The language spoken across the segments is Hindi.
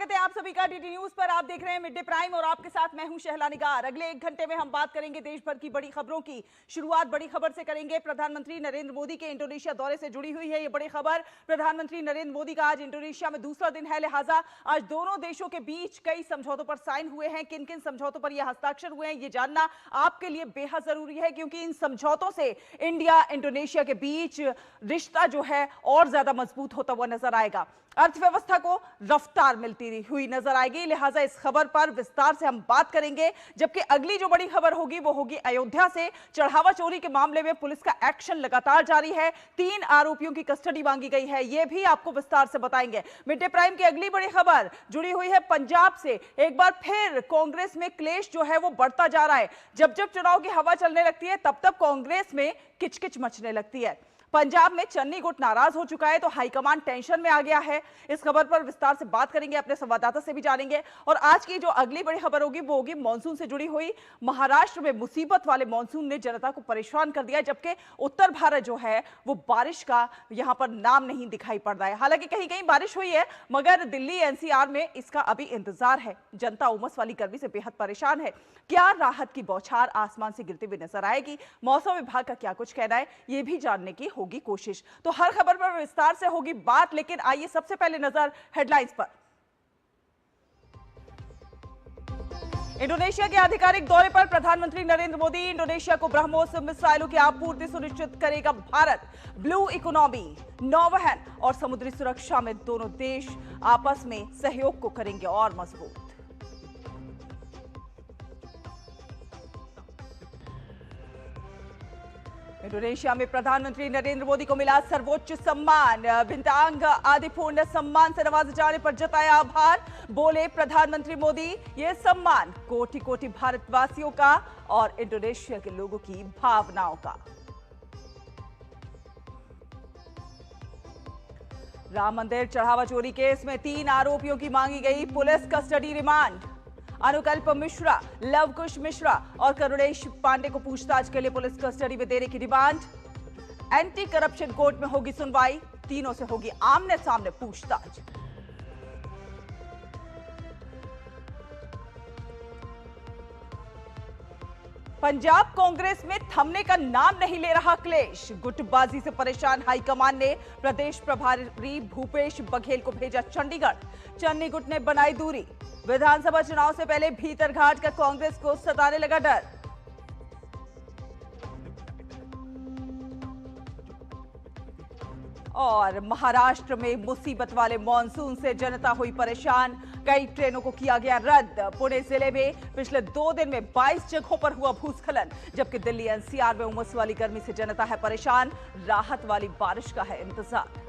स्वागत है आप सभी का डीडी न्यूज पर। आप देख रहे हैं मिड डे प्राइम और आपके साथ मैं हूं शहला निगार। अगले 1 घंटे में हम बात करेंगे देश भर की बड़ी खबरों की। शुरुआत बड़ी खबर से करेंगे। प्रधानमंत्री नरेंद्र मोदी के इंडोनेशिया दौरे से जुड़ी हुई है ये बड़ी खबर। प्रधानमंत्री नरेंद्र मोदी का आज इंडोनेशिया में दूसरा दिन है, लिहाजा आज दोनों देशों के बीच कई समझौतों पर साइन हुए हैं। किन किन समझौतों पर यह हस्ताक्षर हुए हैं ये जानना आपके लिए बेहद जरूरी है, क्योंकि इन समझौतों से इंडिया इंडोनेशिया के बीच रिश्ता जो है और ज्यादा मजबूत होता हुआ नजर आएगा। अर्थव्यवस्था को रफ्तार मिलती हुई नजर आएगी, लिहाजा इस खबर पर विस्तार से हम बात करेंगे। जबकि अगली जो बड़ी खबर होगी वो होगी अयोध्या से। चढ़ावा चोरी के मामले में पुलिस का एक्शन लगातार जारी है। 3 आरोपियों की कस्टडी मांगी गई है, यह भी आपको विस्तार से बताएंगे। मिड डे प्राइम की अगली बड़ी खबर जुड़ी हुई है पंजाब से। एक बार फिर कांग्रेस में क्लेश जो है वो बढ़ता जा रहा है। जब जब चुनाव की हवा चलने लगती है तब तब कांग्रेस में किचकिच मचने लगती है। पंजाब में चन्नी गुट नाराज हो चुका है तो हाईकमान टेंशन में आ गया है। इस खबर पर विस्तार से बात करेंगे, अपने संवाददाता से भी जानेंगे। और आज की जो अगली बड़ी खबर होगी वो होगी मॉनसून से जुड़ी हुई। महाराष्ट्र में मुसीबत वाले मॉनसून ने जनता को परेशान कर दिया, जबकि उत्तर भारत जो है वो बारिश का यहां पर नाम नहीं दिखाई पड़ रहा है। हालांकि कहीं कहीं बारिश हुई है, मगर दिल्ली एनसीआर में इसका अभी इंतजार है। जनता उमस वाली गर्मी से बेहद परेशान है। क्या राहत की बौछार आसमान से गिरती हुई नजर आएगी? मौसम विभाग का क्या कुछ कहना है यह भी जानने की होगी कोशिश। तो हर खबर पर विस्तार से होगी बात, लेकिन आइए सबसे पहले नजर हेडलाइंस पर। इंडोनेशिया के आधिकारिक दौरे पर प्रधानमंत्री नरेंद्र मोदी। इंडोनेशिया को ब्रह्मोस मिसाइलों की आपूर्ति सुनिश्चित करेगा भारत। ब्लू इकोनॉमी, नौवहन और समुद्री सुरक्षा में दोनों देश आपस में सहयोग को करेंगे और मजबूत। इंडोनेशिया में प्रधानमंत्री नरेंद्र मोदी को मिला सर्वोच्च सम्मान। बिंतांग आदिपूर्ण सम्मान से नवाजे जाने पर जताया आभार। बोले प्रधानमंत्री मोदी, यह सम्मान कोटि कोटि भारतवासियों का और इंडोनेशिया के लोगों की भावनाओं का। राम मंदिर चढ़ावा चोरी केस में 3 आरोपियों की मांगी गई पुलिस कस्टडी रिमांड। अनुकल्प मिश्रा, लवकुश मिश्रा और करुणेश पांडे को पूछताछ के लिए पुलिस कस्टडी में देने की डिमांड। एंटी करप्शन कोर्ट में होगी सुनवाई, तीनों से होगी आमने सामने पूछताछ। पंजाब कांग्रेस में थमने का नाम नहीं ले रहा क्लेश। गुटबाजी से परेशान हाईकमान ने प्रदेश प्रभारी भूपेश बघेल को भेजा चंडीगढ़। चन्नी गुट ने बनाई दूरी। विधानसभा चुनाव से पहले भीतरघाट का कांग्रेस को सताने लगा डर। और महाराष्ट्र में मुसीबत वाले मॉनसून से जनता हुई परेशान। कई ट्रेनों को किया गया रद्द। पुणे जिले में पिछले 2 दिन में 22 जगहों पर हुआ भूस्खलन, जबकि दिल्ली एनसीआर में उमस वाली गर्मी से जनता है परेशान। राहत वाली बारिश का है इंतजार।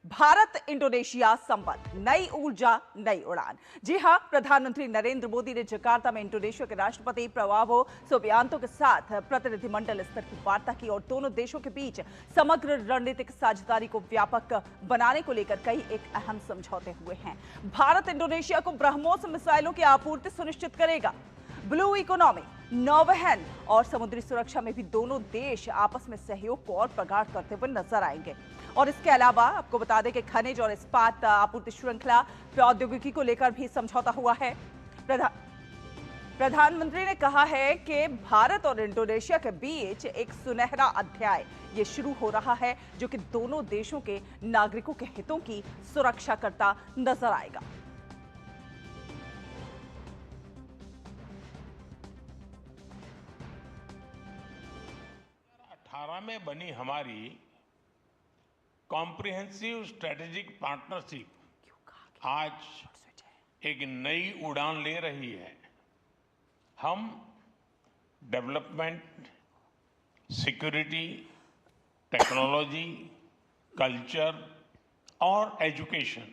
भारत इंडोनेशिया संबंध, नई ऊर्जा नई उड़ान। जी हां, प्रधानमंत्री नरेंद्र मोदी ने जकार्ता में इंडोनेशिया के राष्ट्रपति प्रबोवो सुबियांतो के साथ प्रतिनिधिमंडल स्तर की वार्ता की और दोनों देशों के बीच समग्र रणनीतिक साझेदारी को व्यापक बनाने को लेकर कई एक अहम समझौते हुए हैं। भारत इंडोनेशिया को ब्रह्मोस मिसाइलों की आपूर्ति सुनिश्चित करेगा। ब्लू इकोनॉमी, नौवहन और समुद्री सुरक्षा में भी दोनों देश आपस में सहयोग को और प्रगाढ़ करते हुए नजर आएंगे। और इसके अलावा आपको बता दें कि खनिज और इस्पात आपूर्ति श्रृंखला प्रौद्योगिकी को लेकर भी समझौता हुआ है। प्रधानमंत्री ने कहा है कि भारत और इंडोनेशिया के बीच एक सुनहरा अध्याय ये शुरू हो रहा है, जो कि दोनों देशों के नागरिकों के हितों की सुरक्षा करता नजर आएगा। 2018 में बनी हमारी कॉम्प्रिहेंसिव स्ट्रेटेजिक पार्टनरशिप आज एक नई उड़ान ले रही है। हम डेवलपमेंट, सिक्योरिटी, टेक्नोलॉजी, कल्चर और एजुकेशन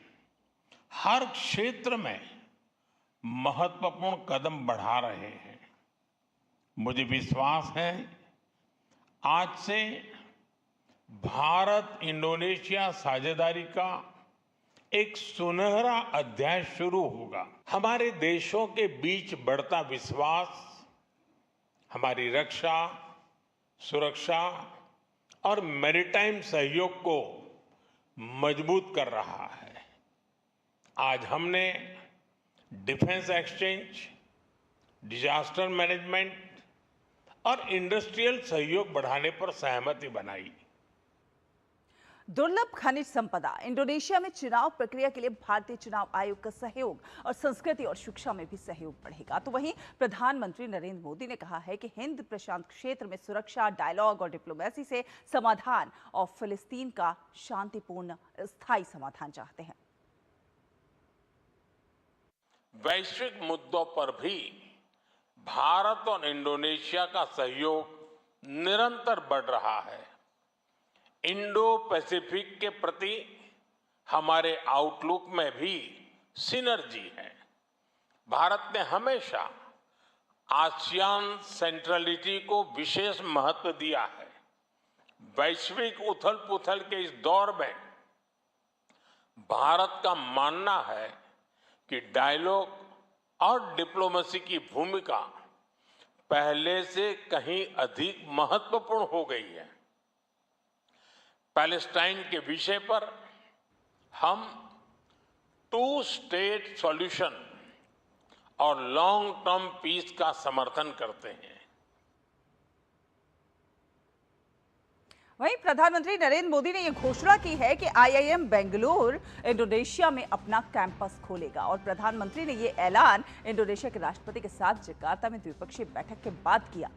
हर क्षेत्र में महत्वपूर्ण कदम बढ़ा रहे हैं। मुझे विश्वास है आज से भारत इंडोनेशिया साझेदारी का एक सुनहरा अध्याय शुरू होगा। हमारे देशों के बीच बढ़ता विश्वास हमारी रक्षा, सुरक्षा और मैरीटाइम सहयोग को मजबूत कर रहा है। आज हमने डिफेंस एक्सचेंज, डिजास्टर मैनेजमेंट और इंडस्ट्रियल सहयोग बढ़ाने पर सहमति बनाई। दुर्लभ खनिज संपदा, इंडोनेशिया में चुनाव प्रक्रिया के लिए भारतीय चुनाव आयोग का सहयोग और संस्कृति और शिक्षा में भी सहयोग बढ़ेगा। तो वहीं प्रधानमंत्री नरेंद्र मोदी ने कहा है कि हिंद प्रशांत क्षेत्र में सुरक्षा, डायलॉग और डिप्लोमेसी से समाधान और फिलिस्तीन का शांतिपूर्ण स्थायी समाधान चाहते हैं। वैश्विक मुद्दों पर भी भारत और इंडोनेशिया का सहयोग निरंतर बढ़ रहा है। इंडो पैसिफिक के प्रति हमारे आउटलुक में भी सिनर्जी है। भारत ने हमेशा आसियान सेंट्रलिटी को विशेष महत्व दिया है। वैश्विक उथल-पुथल के इस दौर में भारत का मानना है कि डायलॉग और डिप्लोमेसी की भूमिका पहले से कहीं अधिक महत्वपूर्ण हो गई है। पैलेस्टाइन के विषय पर हम 2 स्टेट सॉल्यूशन और लॉन्ग टर्म पीस का समर्थन करते हैं। वहीं प्रधानमंत्री नरेंद्र मोदी ने यह घोषणा की है कि आईआईएम बेंगलुरु इंडोनेशिया में अपना कैंपस खोलेगा और प्रधानमंत्री ने यह ऐलान इंडोनेशिया के राष्ट्रपति के साथ जकार्ता में द्विपक्षीय बैठक के बाद किया।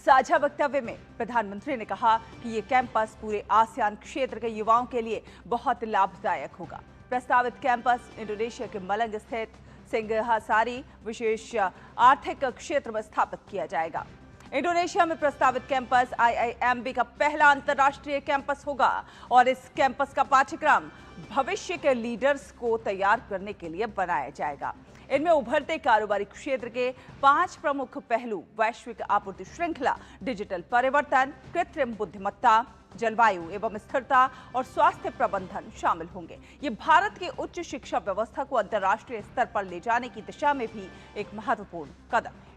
साझा वक्तव्य में प्रधानमंत्री ने कहा कि ये कैंपस पूरे आसियान क्षेत्र के युवाओं के लिए बहुत लाभदायक होगा। प्रस्तावित कैंपस इंडोनेशिया के मलंग स्थित सिंघासारी विशेष आर्थिक क्षेत्र में स्थापित किया जाएगा। इंडोनेशिया में प्रस्तावित कैंपस आईआईएमबी का पहला अंतर्राष्ट्रीय कैंपस होगा और इस कैंपस का पाठ्यक्रम भविष्य के लीडर्स को तैयार करने के लिए बनाया जाएगा। इनमें उभरते कारोबारी क्षेत्र के 5 प्रमुख पहलू वैश्विक आपूर्ति श्रृंखला, डिजिटल परिवर्तन, कृत्रिम बुद्धिमत्ता, जलवायु एवं स्थिरता और स्वास्थ्य प्रबंधन शामिल होंगे। ये भारत की उच्च शिक्षा व्यवस्था को अंतर्राष्ट्रीय स्तर पर ले जाने की दिशा में भी एक महत्वपूर्ण कदम है।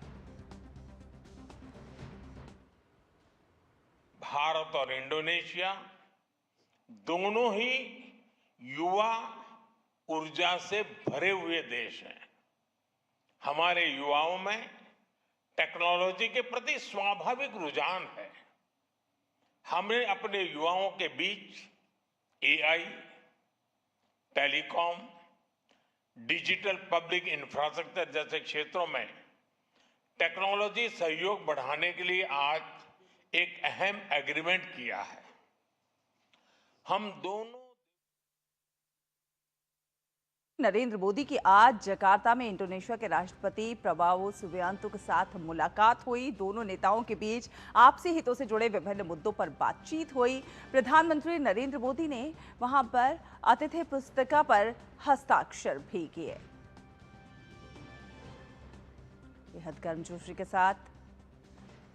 भारत और इंडोनेशिया दोनों ही युवा ऊर्जा से भरे हुए देश हैं। हमारे युवाओं में टेक्नोलॉजी के प्रति स्वाभाविक रुझान है। हमने अपने युवाओं के बीच AI, telecom, digital public infrastructure जैसे क्षेत्रों में टेक्नोलॉजी सहयोग बढ़ाने के लिए आज एक अहम एग्रीमेंट किया है। हम दोनों नरेंद्र मोदी की आज जकार्ता में इंडोनेशिया के राष्ट्रपति प्रबावो सुबियांतो के साथ मुलाकात हुई। दोनों नेताओं के बीच आपसी हितों से जुड़े विभिन्न मुद्दों पर बातचीत हुई। प्रधानमंत्री नरेंद्र मोदी ने वहां पर आतिथ्य पुस्तिका पर हस्ताक्षर भी किए। बेहद गर्मजोशी के साथ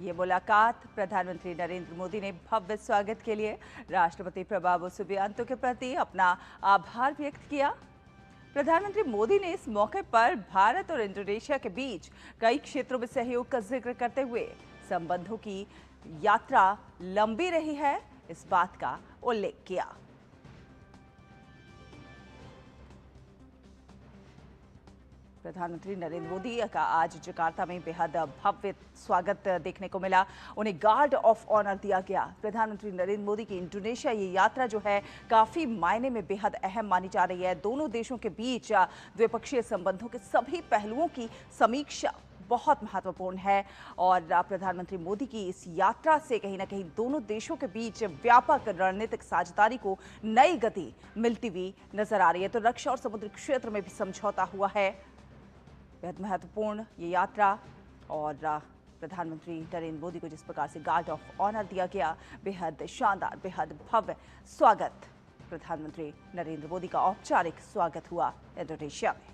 ये मुलाकात प्रधानमंत्री नरेंद्र मोदी ने भव्य स्वागत के लिए राष्ट्रपति प्रबावो सुबियांतो के प्रति अपना आभार व्यक्त किया। प्रधानमंत्री मोदी ने इस मौके पर भारत और इंडोनेशिया के बीच कई क्षेत्रों में सहयोग का जिक्र करते हुए संबंधों की यात्रा लंबी रही है, इस बात का उल्लेख किया। प्रधानमंत्री नरेंद्र मोदी का आज जकार्ता में बेहद भव्य स्वागत देखने को मिला। उन्हें गार्ड ऑफ ऑनर दिया गया। प्रधानमंत्री नरेंद्र मोदी की इंडोनेशिया ये यात्रा जो है काफी मायने में बेहद अहम मानी जा रही है। दोनों देशों के बीच द्विपक्षीय संबंधों के सभी पहलुओं की समीक्षा बहुत महत्वपूर्ण है और प्रधानमंत्री मोदी की इस यात्रा से कहीं ना कहीं दोनों देशों के बीच व्यापक रणनीतिक साझेदारी को नई गति मिलती हुई नजर आ रही है। तो रक्षा और समुद्री क्षेत्र में भी समझौता हुआ है। बेहद महत्वपूर्ण ये यात्रा और प्रधानमंत्री नरेंद्र मोदी को जिस प्रकार से गार्ड ऑफ ऑनर दिया गया, बेहद शानदार, बेहद भव्य स्वागत प्रधानमंत्री नरेंद्र मोदी का औपचारिक स्वागत हुआ इंडोनेशिया में।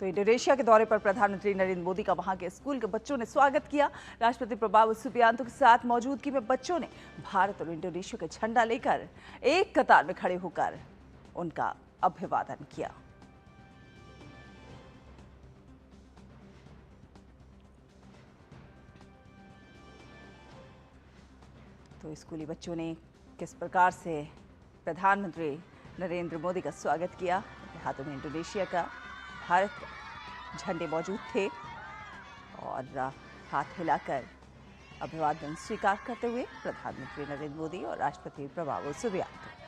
तो इंडोनेशिया के दौरे पर प्रधानमंत्री नरेंद्र मोदी का वहां के स्कूल के बच्चों ने स्वागत किया। राष्ट्रपति प्रबावो सुबियांतो के साथ मौजूदगी में बच्चों ने भारत और इंडोनेशिया का झंडा लेकर एक कतार में खड़े होकर उनका अभिवादन किया। तो स्कूली बच्चों ने किस प्रकार से प्रधानमंत्री नरेंद्र मोदी का स्वागत किया। उनके हाथों में इंडोनेशिया का भारत झंडे मौजूद थे और हाथ हिलाकर अभिवादन स्वीकार करते हुए प्रधानमंत्री नरेंद्र मोदी और राष्ट्रपति प्रभावो सुबियांतो।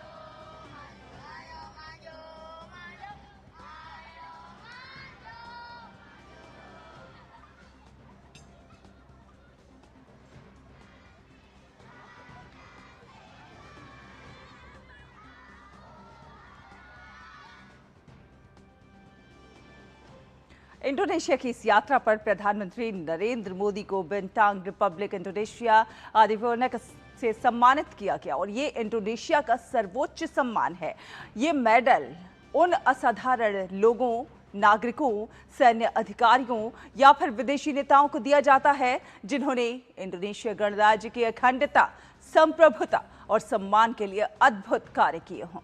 इंडोनेशिया की इस यात्रा पर प्रधानमंत्री नरेंद्र मोदी को बिंटांग रिपब्लिक इंडोनेशिया आदिवासी से सम्मानित किया गया और ये इंडोनेशिया का सर्वोच्च सम्मान है। ये मेडल उन असाधारण लोगों, नागरिकों, सैन्य अधिकारियों या फिर विदेशी नेताओं को दिया जाता है जिन्होंने इंडोनेशिया गणराज्य की अखंडता, संप्रभुता और सम्मान के लिए अद्भुत कार्य किए हों।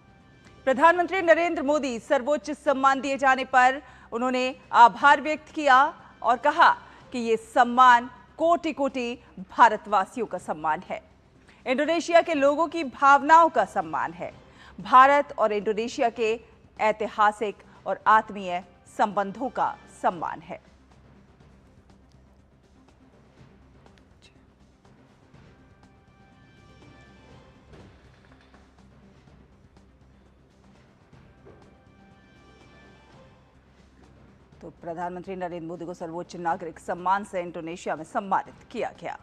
प्रधानमंत्री नरेंद्र मोदी सर्वोच्च सम्मान दिए जाने पर उन्होंने आभार व्यक्त किया और कहा कि ये सम्मान कोटि कोटि भारतवासियों का सम्मान है, इंडोनेशिया के लोगों की भावनाओं का सम्मान है, भारत और इंडोनेशिया के ऐतिहासिक और आत्मीय संबंधों का सम्मान है। तो प्रधानमंत्री नरेंद्र मोदी को सर्वोच्च नागरिक सम्मान से इंडोनेशिया में सम्मानित किया गया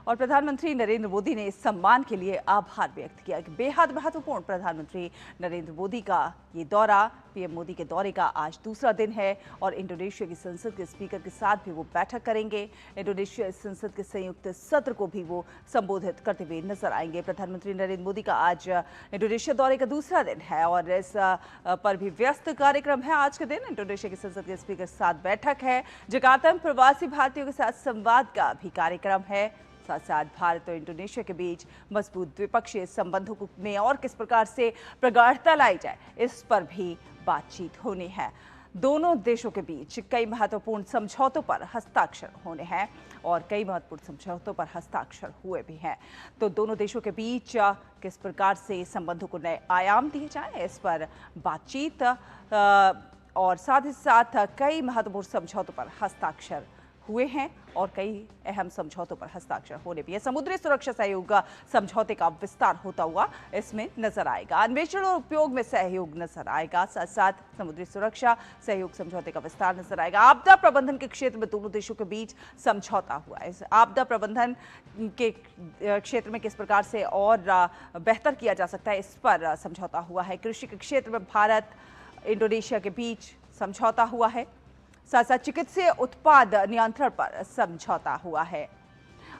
और प्रधानमंत्री नरेंद्र मोदी ने इस सम्मान के लिए आभार व्यक्त किया। बेहद महत्वपूर्ण प्रधानमंत्री नरेंद्र मोदी का ये दौरा, पीएम मोदी के दौरे का आज दूसरा दिन है और इंडोनेशिया की संसद के स्पीकर के साथ भी वो बैठक करेंगे। इंडोनेशिया संसद के संयुक्त सत्र को भी वो संबोधित करते हुए नजर आएंगे। प्रधानमंत्री नरेंद्र मोदी का आज इंडोनेशिया दौरे का दूसरा दिन है और इस पर भी व्यस्त कार्यक्रम है। आज के दिन इंडोनेशिया की संसद के स्पीकर के साथ बैठक है। जकार्ता में प्रवासी भारतीयों के साथ संवाद का भी कार्यक्रम है। साथ साथ भारत और इंडोनेशिया के बीच मजबूत द्विपक्षीय संबंधों में और किस प्रकार से प्रगाढ़ता लाई जाए, इस पर भी बातचीत होनी है। दोनों देशों के बीच कई महत्वपूर्ण समझौतों पर हस्ताक्षर होने हैं और कई महत्वपूर्ण समझौतों पर हस्ताक्षर हुए भी हैं। तो दोनों देशों के बीच किस प्रकार से संबंधों को नए आयाम दिए जाए, इस पर बातचीत और साथ ही साथ कई महत्वपूर्ण समझौतों पर हस्ताक्षर हुए हैं और कई अहम समझौतों पर हस्ताक्षर होने भी है। समुद्री सुरक्षा सहयोग समझौते का विस्तार होता हुआ इसमें नजर आएगा। अन्वेषण और उपयोग में सहयोग नजर आएगा। साथ साथ समुद्री सुरक्षा सहयोग समझौते का विस्तार नजर आएगा। आपदा प्रबंधन के क्षेत्र में दोनों देशों के बीच समझौता हुआ है। आपदा प्रबंधन के क्षेत्र में किस प्रकार से और बेहतर किया जा सकता है, इस पर समझौता हुआ है। कृषि के क्षेत्र में भारत इंडोनेशिया के बीच समझौता हुआ है। साथ साथ चिकित्सीय उत्पाद नियंत्रण पर समझौता हुआ है।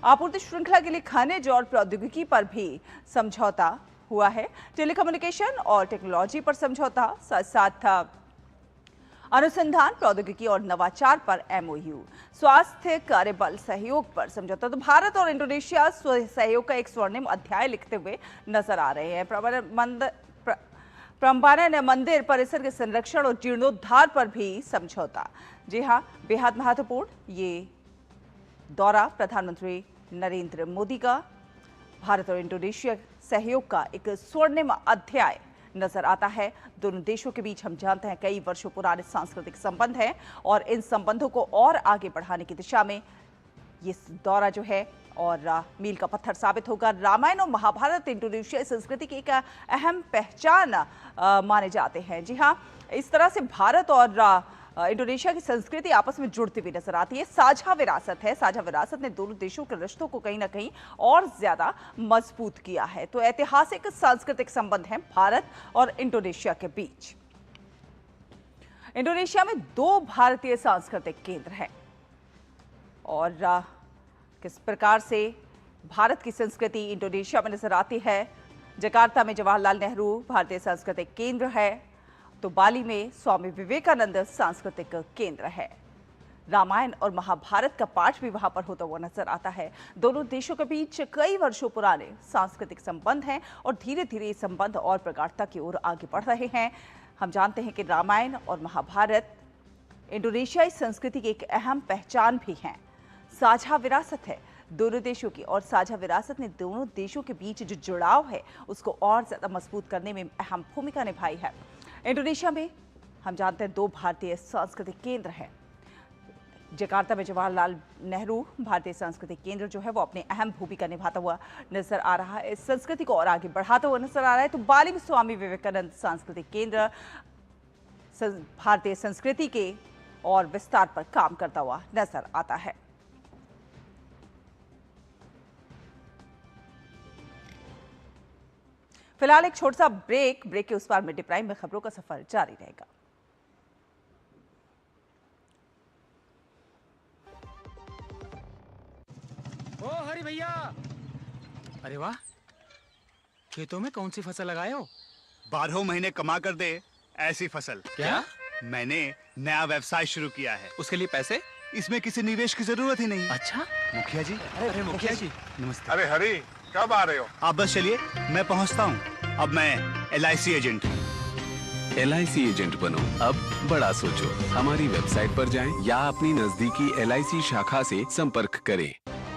आपूर्ति श्रृंखला के लिए खनिज और प्रौद्योगिकी पर भी समझौता हुआ है। टेलीकम्युनिकेशन और टेक्नोलॉजी पर समझौता, साथ साथ अनुसंधान, प्रौद्योगिकी और नवाचार पर एमओयू, स्वास्थ्य कार्यबल सहयोग पर समझौता। तो भारत और इंडोनेशिया सहयोग का एक स्वर्णिम अध्याय लिखते हुए नजर आ रहे हैं। प्रम्बानन मंदिर परिसर के संरक्षण और जीर्णोद्धार पर भी समझौता। जी हां, बेहद महत्वपूर्ण ये दौरा प्रधानमंत्री नरेंद्र मोदी का भारत और इंडोनेशिया सहयोग का एक स्वर्णिम अध्याय नजर आता है। दोनों देशों के बीच हम जानते हैं कई वर्षों पुराने सांस्कृतिक संबंध हैं और इन संबंधों को और आगे बढ़ाने की दिशा में ये दौरा जो है और मील का पत्थर साबित होगा। रामायण और महाभारत इंडोनेशियाई संस्कृति की एक अहम पहचान माने जाते हैं। जी हाँ, इस तरह से भारत और इंडोनेशिया की संस्कृति आपस में जुड़ती हुई नजर आती है। साझा विरासत है। साझा विरासत ने दोनों देशों के रिश्तों को कहीं ना कहीं और ज्यादा मजबूत किया है। तो ऐतिहासिक सांस्कृतिक संबंध हैं भारत और इंडोनेशिया के बीच। इंडोनेशिया में 2 भारतीय सांस्कृतिक केंद्र हैं और किस प्रकार से भारत की संस्कृति इंडोनेशिया में नजर आती है। जकार्ता में जवाहरलाल नेहरू भारतीय सांस्कृतिक केंद्र है, तो बाली में स्वामी विवेकानंद सांस्कृतिक केंद्र है। रामायण और महाभारत का पाठ भी वहां पर होता हुआ नजर आता है। दोनों देशों के बीच कई वर्षों पुराने सांस्कृतिक संबंध हैं और धीरे धीरे ये संबंध और प्रगाढ़ता की ओर आगे बढ़ रहे हैं। हम जानते हैं कि रामायण और महाभारत इंडोनेशियाई संस्कृति की एक अहम पहचान भी है, साझा विरासत है। दोनों देशों की और साझा विरासत ने दोनों देशों के बीच जो जुड़ाव है उसको और ज्यादा मजबूत करने में अहम भूमिका निभाई है। इंडोनेशिया में हम जानते हैं 2 भारतीय सांस्कृतिक केंद्र हैं। जकार्ता में जवाहरलाल नेहरू भारतीय सांस्कृतिक केंद्र जो है वो अपनी अहम भूमिका निभाता हुआ नजर आ रहा है, इस संस्कृति को और आगे बढ़ाता हुआ नजर आ रहा है। तो बाली में स्वामी विवेकानंद सांस्कृतिक केंद्र भारतीय संस्कृति के और विस्तार पर काम करता हुआ नजर आता है। फिलहाल एक छोटा सा ब्रेक के उस पार मिड प्राइम में खबरों का सफर जारी रहेगा। ओ हरी भैया, अरे वाह, खेतों में कौन सी फसल लगाए हो? 12 महीने कमा कर दे ऐसी फसल। क्या? मैंने नया व्यवसाय शुरू किया है। उसके लिए पैसे? इसमें किसी निवेश की जरूरत ही नहीं। अच्छा, मुखिया जी। अरे मुखिया जी, नमस्ते। अरे हरी, कब आ रहे हो? आप बस चलिए, मैं पहुंचता हूं। अब मैं LIC एजेंट हूं। LIC एजेंट बनो, अब बड़ा सोचो। हमारी वेबसाइट पर जाएं या अपनी नजदीकी LIC शाखा से संपर्क करें।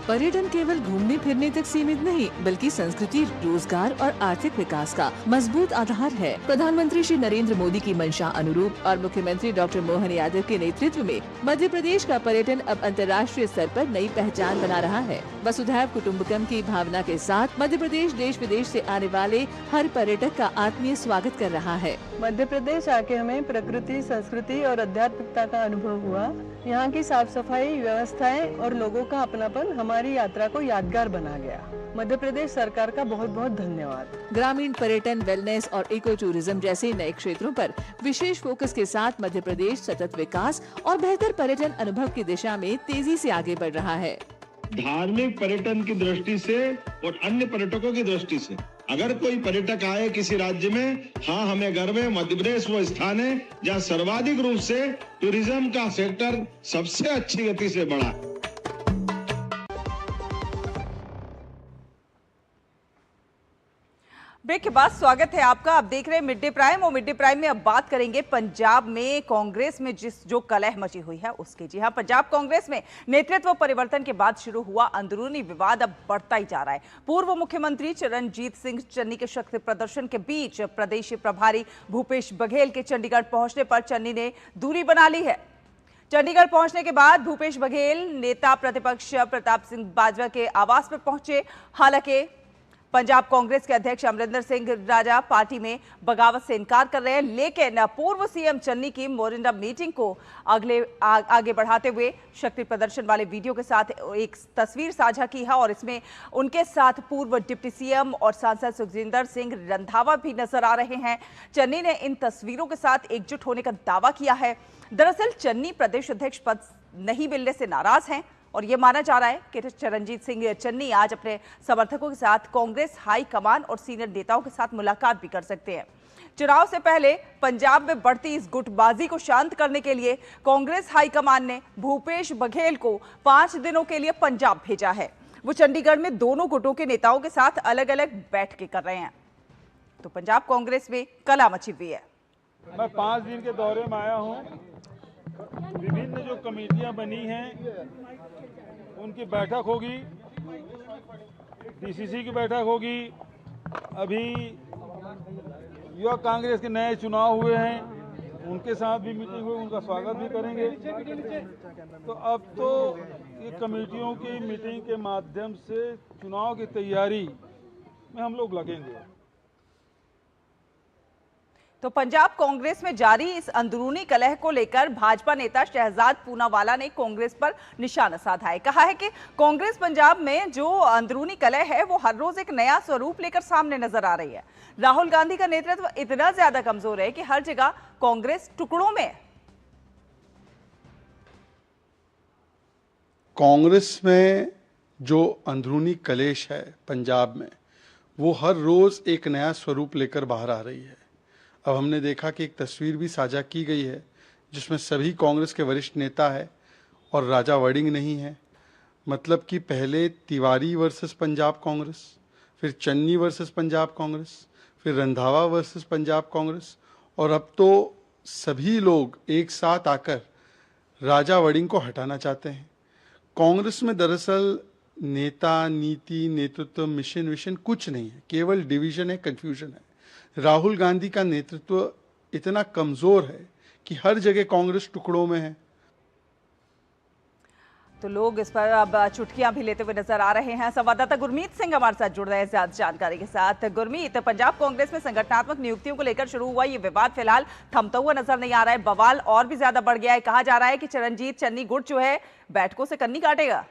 पर्यटन केवल घूमने फिरने तक सीमित नहीं, बल्कि संस्कृति, रोजगार और आर्थिक विकास का मजबूत आधार है। प्रधानमंत्री श्री नरेंद्र मोदी की मंशा अनुरूप और मुख्यमंत्री डॉक्टर मोहन यादव के नेतृत्व में मध्य प्रदेश का पर्यटन अब अंतर्राष्ट्रीय स्तर पर नई पहचान बना रहा है। वसुधैव कुटुम्बकम की भावना के साथ मध्य प्रदेश देश विदेश से आने वाले हर पर्यटक का आत्मीय स्वागत कर रहा है। मध्य प्रदेश आके हमें प्रकृति, संस्कृति और आध्यात्मिकता का अनुभव हुआ। यहाँ की साफ सफाई, व्यवस्थाएं और लोगों का अपनापन हमारी यात्रा को यादगार बना गया। मध्य प्रदेश सरकार का बहुत बहुत धन्यवाद। ग्रामीण पर्यटन, वेलनेस और इको टूरिज्म जैसे नए क्षेत्रों पर विशेष फोकस के साथ मध्य प्रदेश सतत विकास और बेहतर पर्यटन अनुभव की दिशा में तेजी से आगे बढ़ रहा है। धार्मिक पर्यटन की दृष्टि से और अन्य पर्यटकों की दृष्टि से अगर कोई पर्यटक आए किसी राज्य में, हाँ हमें गर्व है, मध्य प्रदेश वो स्थान है जहाँ सर्वाधिक रूप से टूरिज्म का सेक्टर सबसे अच्छी गति से बढ़ा। ब्रेक के बाद स्वागत है आपका। आप देख रहे हैं मिड डे प्राइम और मिड डे प्राइम में अब बात करेंगे पंजाब में कांग्रेस में जो कलह मची हुई है उसके। जी हां, पंजाब कांग्रेस में नेतृत्व परिवर्तन के बाद शुरू हुआ अंदरूनी विवाद अब बढ़ता ही जा रहा है। पूर्व मुख्यमंत्री चरणजीत सिंह चन्नी के शक्ति प्रदर्शन के बीच प्रदेश प्रभारी भूपेश बघेल के चंडीगढ़ पहुंचने पर चन्नी ने दूरी बना ली है। चंडीगढ़ पहुंचने के बाद भूपेश बघेल नेता प्रतिपक्ष प्रताप सिंह बाजवा के आवास पर पहुंचे। हालांकि पंजाब कांग्रेस के अध्यक्ष अमरिंदर सिंह राजा पार्टी में बगावत से इनकार कर रहे हैं, लेकिन पूर्व सीएम चन्नी की मोरिंडा मीटिंग को आगे बढ़ाते हुए शक्ति प्रदर्शन वाले वीडियो के साथ एक तस्वीर साझा की है और इसमें उनके साथ पूर्व डिप्टी सीएम और सांसद सुखजिंदर सिंह रंधावा भी नजर आ रहे हैं। चन्नी ने इन तस्वीरों के साथ एकजुट होने का दावा किया है। दरअसल चन्नी प्रदेश अध्यक्ष पद नहीं मिलने से नाराज हैं और यह माना जा रहा है कि चरणजीत सिंह चन्नी आज अपने समर्थकों के साथ कांग्रेस हाई कमान और सीनियर नेताओं के साथ मुलाकात भी कर सकते हैं। चुनाव से पहले पंजाब में बढ़ती इस गुटबाजी को शांत करने के लिए कांग्रेस हाईकमान ने भूपेश बघेल को 5 दिनों के लिए पंजाब भेजा है। वो चंडीगढ़ में दोनों गुटों के नेताओं के साथ अलग अलग बैठकें कर रहे हैं। तो पंजाब कांग्रेस में कला मची हुई है। मैं 5 दिन के दौरे में आया हूँ। विभिन्न जो कमेटियां बनी हैं उनकी बैठक होगी, DCC की बैठक होगी। अभी युवा कांग्रेस के नए चुनाव हुए हैं, उनके साथ भी मीटिंग हुई, उनका स्वागत भी करेंगे। तो अब तो ये कमेटियों की मीटिंग के माध्यम से चुनाव की तैयारी में हम लोग लगेंगे। तो पंजाब कांग्रेस में जारी इस अंदरूनी कलह को लेकर भाजपा नेता शहजाद पूनावाला ने कांग्रेस पर निशाना साधा है। कहा है कि कांग्रेस पंजाब में जो अंदरूनी कलह है वो हर रोज एक नया स्वरूप लेकर सामने नजर आ रही है। राहुल गांधी का नेतृत्व इतना ज्यादा कमजोर है कि हर जगह कांग्रेस टुकड़ों में है। कांग्रेस में जो अंदरूनी कलेश है पंजाब में, वो हर रोज एक नया स्वरूप लेकर बाहर आ रही है। अब हमने देखा कि एक तस्वीर भी साझा की गई है जिसमें सभी कांग्रेस के वरिष्ठ नेता है और राजा वड़िंग नहीं है। मतलब कि पहले तिवारी वर्सेस पंजाब कांग्रेस, फिर चन्नी वर्सेस पंजाब कांग्रेस, फिर रंधावा वर्सेस पंजाब कांग्रेस, और अब तो सभी लोग एक साथ आकर राजा वड़िंग को हटाना चाहते हैं। कांग्रेस में दरअसल नेता, नीति, नेतृत्व, मिशन विशन कुछ नहीं है, केवल डिवीजन है, कंफ्यूजन है। राहुल गांधी का नेतृत्व इतना कमजोर है कि हर जगह कांग्रेस टुकड़ों में है। तो लोग इस पर अब चुटकियां भी लेते हुए नजर आ रहे हैं। संवाददाता गुरमीत सिंह हमारे साथ जुड़ रहे हैं ज्यादा जानकारी के साथ। गुरमीत, पंजाब कांग्रेस में संगठनात्मक नियुक्तियों को लेकर शुरू हुआ ये विवाद फिलहाल थमता हुआ नजर नहीं आ रहा है, बवाल और भी ज्यादा बढ़ गया है। कहा जा रहा है कि चरणजीत चन्नी गुट जो है बैठकों से कन्नी काटेगा।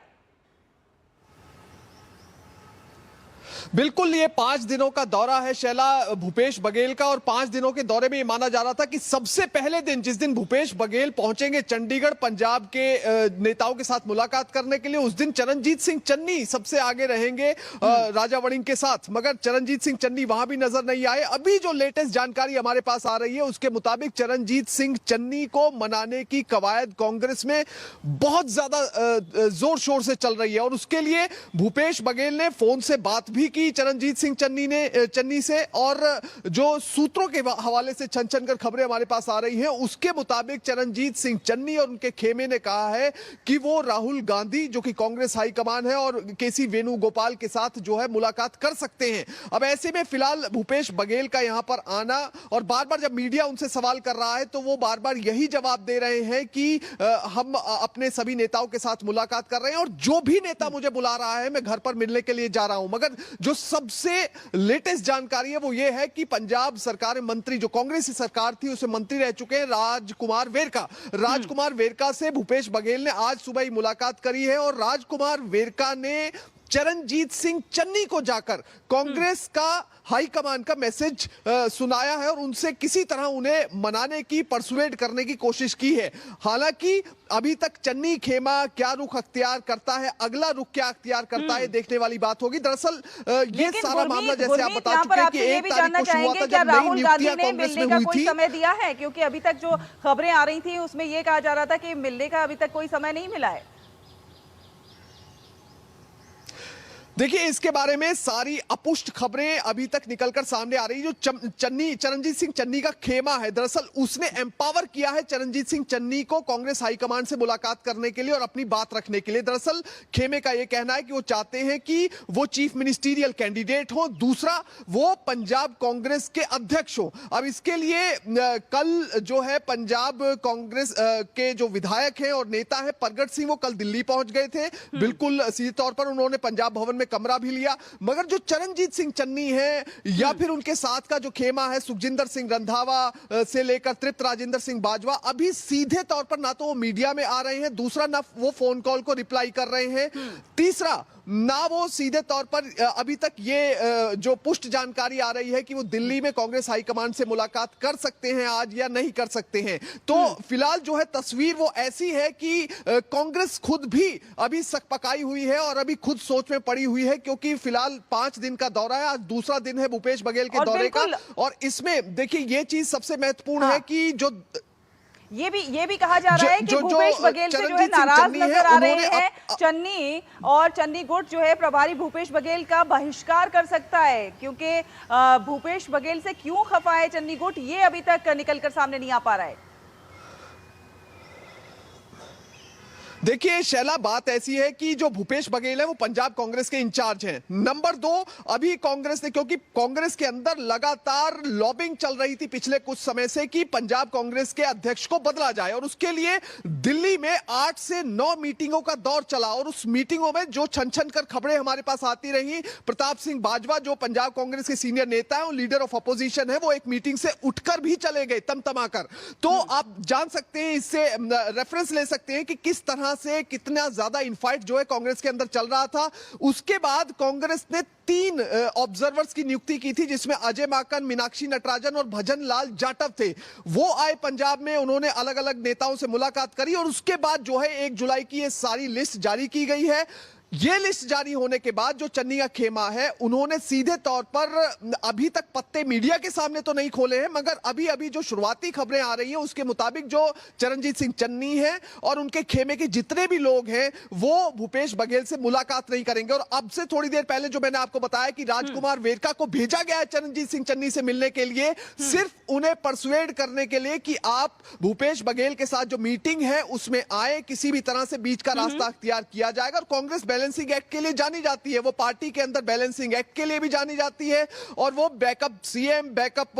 बिल्कुल, ये 5 दिनों का दौरा है शैला भूपेश बघेल का, और 5 दिनों के दौरे में ये माना जा रहा था कि सबसे पहले दिन जिस दिन भूपेश बघेल पहुंचेंगे चंडीगढ़ पंजाब के नेताओं के साथ मुलाकात करने के लिए, उस दिन चरणजीत सिंह चन्नी सबसे आगे रहेंगे राजा वड़िंग के साथ, मगर चरणजीत सिंह चन्नी वहां भी नजर नहीं आए। अभी जो लेटेस्ट जानकारी हमारे पास आ रही है उसके मुताबिक चरणजीत सिंह चन्नी को मनाने की कवायद कांग्रेस में बहुत ज्यादा जोर शोर से चल रही है, और उसके लिए भूपेश बघेल ने फोन से बात भी की चरणजीत सिंह चन्नी से, और जो सूत्रों के हवाले से छन छन कर खबरें हमारे पास आ रही हैं उसके मुताबिक चरणजीत सिंह चन्नी और उनके खेमे ने कहा है कि वो राहुल गांधी जो कि कांग्रेस हाईकमान है और केसी वेणुगोपाल के साथ जो है मुलाकात कर सकते हैं। अब ऐसे में फिलहाल भूपेश बघेल का यहां पर आना, और बार बार जब मीडिया उनसे सवाल कर रहा है तो वो बार बार यही जवाब दे रहे हैं कि हम अपने सभी नेताओं के साथ मुलाकात कर रहे हैं, और जो भी नेता मुझे बुला रहा है मैं घर पर मिलने के लिए जा रहा हूं। मगर जो सबसे लेटेस्ट जानकारी है वो ये है कि पंजाब सरकार में मंत्री, जो कांग्रेस की सरकार थी उसमें मंत्री रह चुके हैं राजकुमार वेरका से भूपेश बघेल ने आज सुबह ही मुलाकात करी है, और राजकुमार वेरका ने चरणजीत सिंह चन्नी को जाकर कांग्रेस का हाईकमान का मैसेज सुनाया है और उनसे किसी तरह उन्हें मनाने की, परसुएड करने की कोशिश की है। हालांकि अभी तक चन्नी खेमा क्या रुख अख्तियार करता है, अगला रुख क्या अख्तियार करता है, देखने वाली बात होगी। दरअसल ये सारा मामला जैसे आप बता चुके हैं कि 1 तारीख को शुरू हुआ था जब नई नियुक्तियां कांग्रेस में हुई थी। समय दिया है, क्योंकि अभी तक जो खबरें आ रही थी उसमें यह कहा जा रहा था कि मिलने का अभी तक कोई समय नहीं मिला है। देखिए, इसके बारे में सारी अपुष्ट खबरें अभी तक निकलकर सामने आ रही है। जो चरणजीत सिंह चन्नी का खेमा है, दरअसल उसने एम्पावर किया है चरणजीत सिंह चन्नी को कांग्रेस हाईकमान से मुलाकात करने के लिए और अपनी बात रखने के लिए। दरअसल खेमे का यह कहना है कि वो चाहते हैं कि वो चीफ मिनिस्टीरियल कैंडिडेट हो, दूसरा वो पंजाब कांग्रेस के अध्यक्ष हो। अब इसके लिए कल जो है पंजाब कांग्रेस के जो विधायक हैं और नेता है प्रगट सिंह, वो कल दिल्ली पहुंच गए थे। बिल्कुल सीधे तौर पर उन्होंने पंजाब भवन कमरा भी लिया, मगर जो चरणजीत सिंह चन्नी है या फिर उनके साथ का जो खेमा है सुखजिंदर सिंह रंधावा से लेकर तृप्त राजेंद्र सिंह बाजवा, अभी सीधे तौर पर ना तो वो मीडिया में आ रहे हैं, दूसरा ना वो फोन कॉल को रिप्लाई कर रहे हैं, तीसरा ना वो सीधे तौर पर अभी तक ये जो पुष्ट जानकारी आ रही है कि वो दिल्ली में कांग्रेस हाईकमान से मुलाकात कर सकते हैं आज या नहीं कर सकते हैं। तो फिलहाल जो है तस्वीर वो ऐसी है कि कांग्रेस खुद भी अभी सकपकाई हुई है और अभी खुद सोच में पड़ी हुई है, क्योंकि फिलहाल 5 दिन का दौरा है, आज दूसरा दिन है भूपेश बघेल के दौरे का। और इसमें देखिए ये चीज सबसे महत्वपूर्ण है कि जो ये भी कहा जा रहा है कि भूपेश बघेल से जो है नाराज नजर आ रहे हैं चन्नी, और चन्नी गुट जो है प्रभारी भूपेश बघेल का बहिष्कार कर सकता है, क्योंकि भूपेश बघेल से क्यों खफा है चन्नी गुट, ये अभी तक निकलकर सामने नहीं आ पा रहा है। देखिए शैला, बात ऐसी है कि जो भूपेश बघेल है वो पंजाब कांग्रेस के इंचार्ज हैं। नंबर 2, अभी कांग्रेस ने, क्योंकि कांग्रेस के अंदर लगातार लॉबिंग चल रही थी पिछले कुछ समय से कि पंजाब कांग्रेस के अध्यक्ष को बदला जाए, और उसके लिए दिल्ली में 8 से 9 मीटिंगों का दौर चला, और उस मीटिंगों में जो छन छन कर खबरें हमारे पास आती रही, प्रताप सिंह बाजवा जो पंजाब कांग्रेस के सीनियर नेता है और लीडर ऑफ अपोजिशन है, वो एक मीटिंग से उठकर भी चले गए तमतमाकर। तो आप जान सकते हैं, इससे रेफरेंस ले सकते हैं कि किस तरह से कितना ज्यादा इनफाइट जो है कांग्रेस के अंदर चल रहा था। उसके बाद कांग्रेस ने 3 ऑब्जर्वर्स की नियुक्ति की थी, जिसमें अजय माकन, मीनाक्षी नटराजन और भजन लाल जाटव थे। वो आए पंजाब में, उन्होंने अलग अलग नेताओं से मुलाकात करी, और उसके बाद जो है 1 जुलाई की ये सारी लिस्ट जारी की गई है। ये लिस्ट जारी होने के बाद जो चन्नी का खेमा है उन्होंने सीधे तौर पर अभी तक पत्ते मीडिया के सामने तो नहीं खोले हैं, मगर अभी अभी जो शुरुआती खबरें आ रही हैं उसके मुताबिक जो चरणजीत सिंह चन्नी है और उनके खेमे के जितने भी लोग हैं वो भूपेश बघेल से मुलाकात नहीं करेंगे। और अब से थोड़ी देर पहले जो मैंने आपको बताया कि राजकुमार वेरका को भेजा गया है चरणजीत सिंह चन्नी से मिलने के लिए, सिर्फ उन्हें परसुएड करने के लिए कि आप भूपेश बघेल के साथ जो मीटिंग है उसमें आए, किसी भी तरह से बीच का रास्ता अख्तियार किया जाएगा और कांग्रेस बैलेंस बैलेंसिंग एक्ट के लिए जानी जाती है, वो पार्टी के अंदर बैलेंसिंग एक्ट के लिए भी जानी जाती है, और वो बैकअप सीएम, बैकअप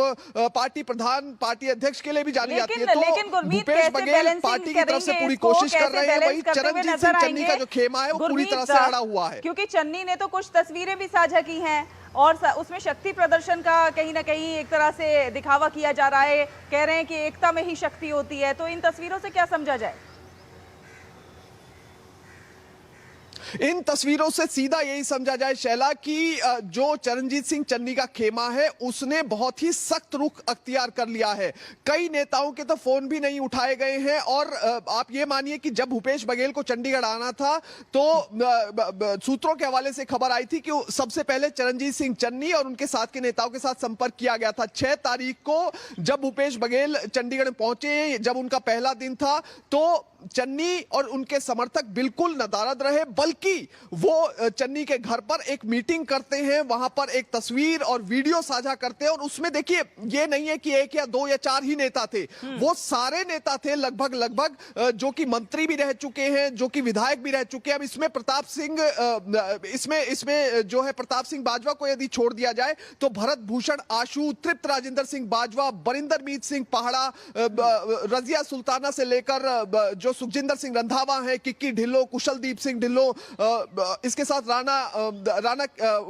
पार्टी प्रधान, पार्टी अध्यक्ष के लिए भी जानी जाती है। तो भूपेश बघेल पार्टी की तरफ से पूरी कोशिश कर रहे हैं, वही चरणजीत सिंह चन्नी का जो खेमा है वो पूरी तरह से अड़ा हुआ है। क्योंकि चन्नी ने तो कुछ तस्वीरें भी साझा की हैं और उसमें शक्ति प्रदर्शन का कहीं ना कहीं एक तरह से दिखावा किया जा रहा है, कह रहे हैं कि एकता में ही शक्ति होती है। तो इन तस्वीरों से क्या समझा जाए? इन तस्वीरों से सीधा यही समझा जाए शैला कि जो चरणजीत सिंह चन्नी का खेमा है उसने बहुत ही सख्त रुख अख्तियार कर लिया है। कई नेताओं के तो फोन भी नहीं उठाए गए हैं, और आप ये मानिए कि जब भूपेश बघेल को चंडीगढ़ आना था तो सूत्रों के हवाले से खबर आई थी कि सबसे पहले चरणजीत सिंह चन्नी और उनके साथ के नेताओं के साथ संपर्क किया गया था। 6 तारीख को जब भूपेश बघेल चंडीगढ़ पहुंचे, जब उनका पहला दिन था, तो चन्नी और उनके समर्थक बिल्कुल नदारद रहे, बल्कि वो चन्नी के घर पर एक मीटिंग करते हैं, वहां पर एक तस्वीर और वीडियो साझा करते हैं, और उसमें देखिए ये नहीं है कि 1 या 2 या 4 ही नेता थे, वो सारे नेता थे लगभग जो कि मंत्री भी रह चुके हैं, जो कि विधायक भी रह चुके हैं। अब इसमें प्रताप सिंह इसमें जो है प्रताप सिंह बाजवा को यदि छोड़ दिया जाए तो भरत भूषण आशु, तृप्त राजेंद्र सिंह बाजवा, बरिंदर मीत सिंह पहाड़ा, रजिया सुल्ताना से लेकर जो सुखजिंदर सिंह रंधावा है, किक्की ढिल्लो, कुशलदीप सिंह ढिल्लो, इसके साथ राणा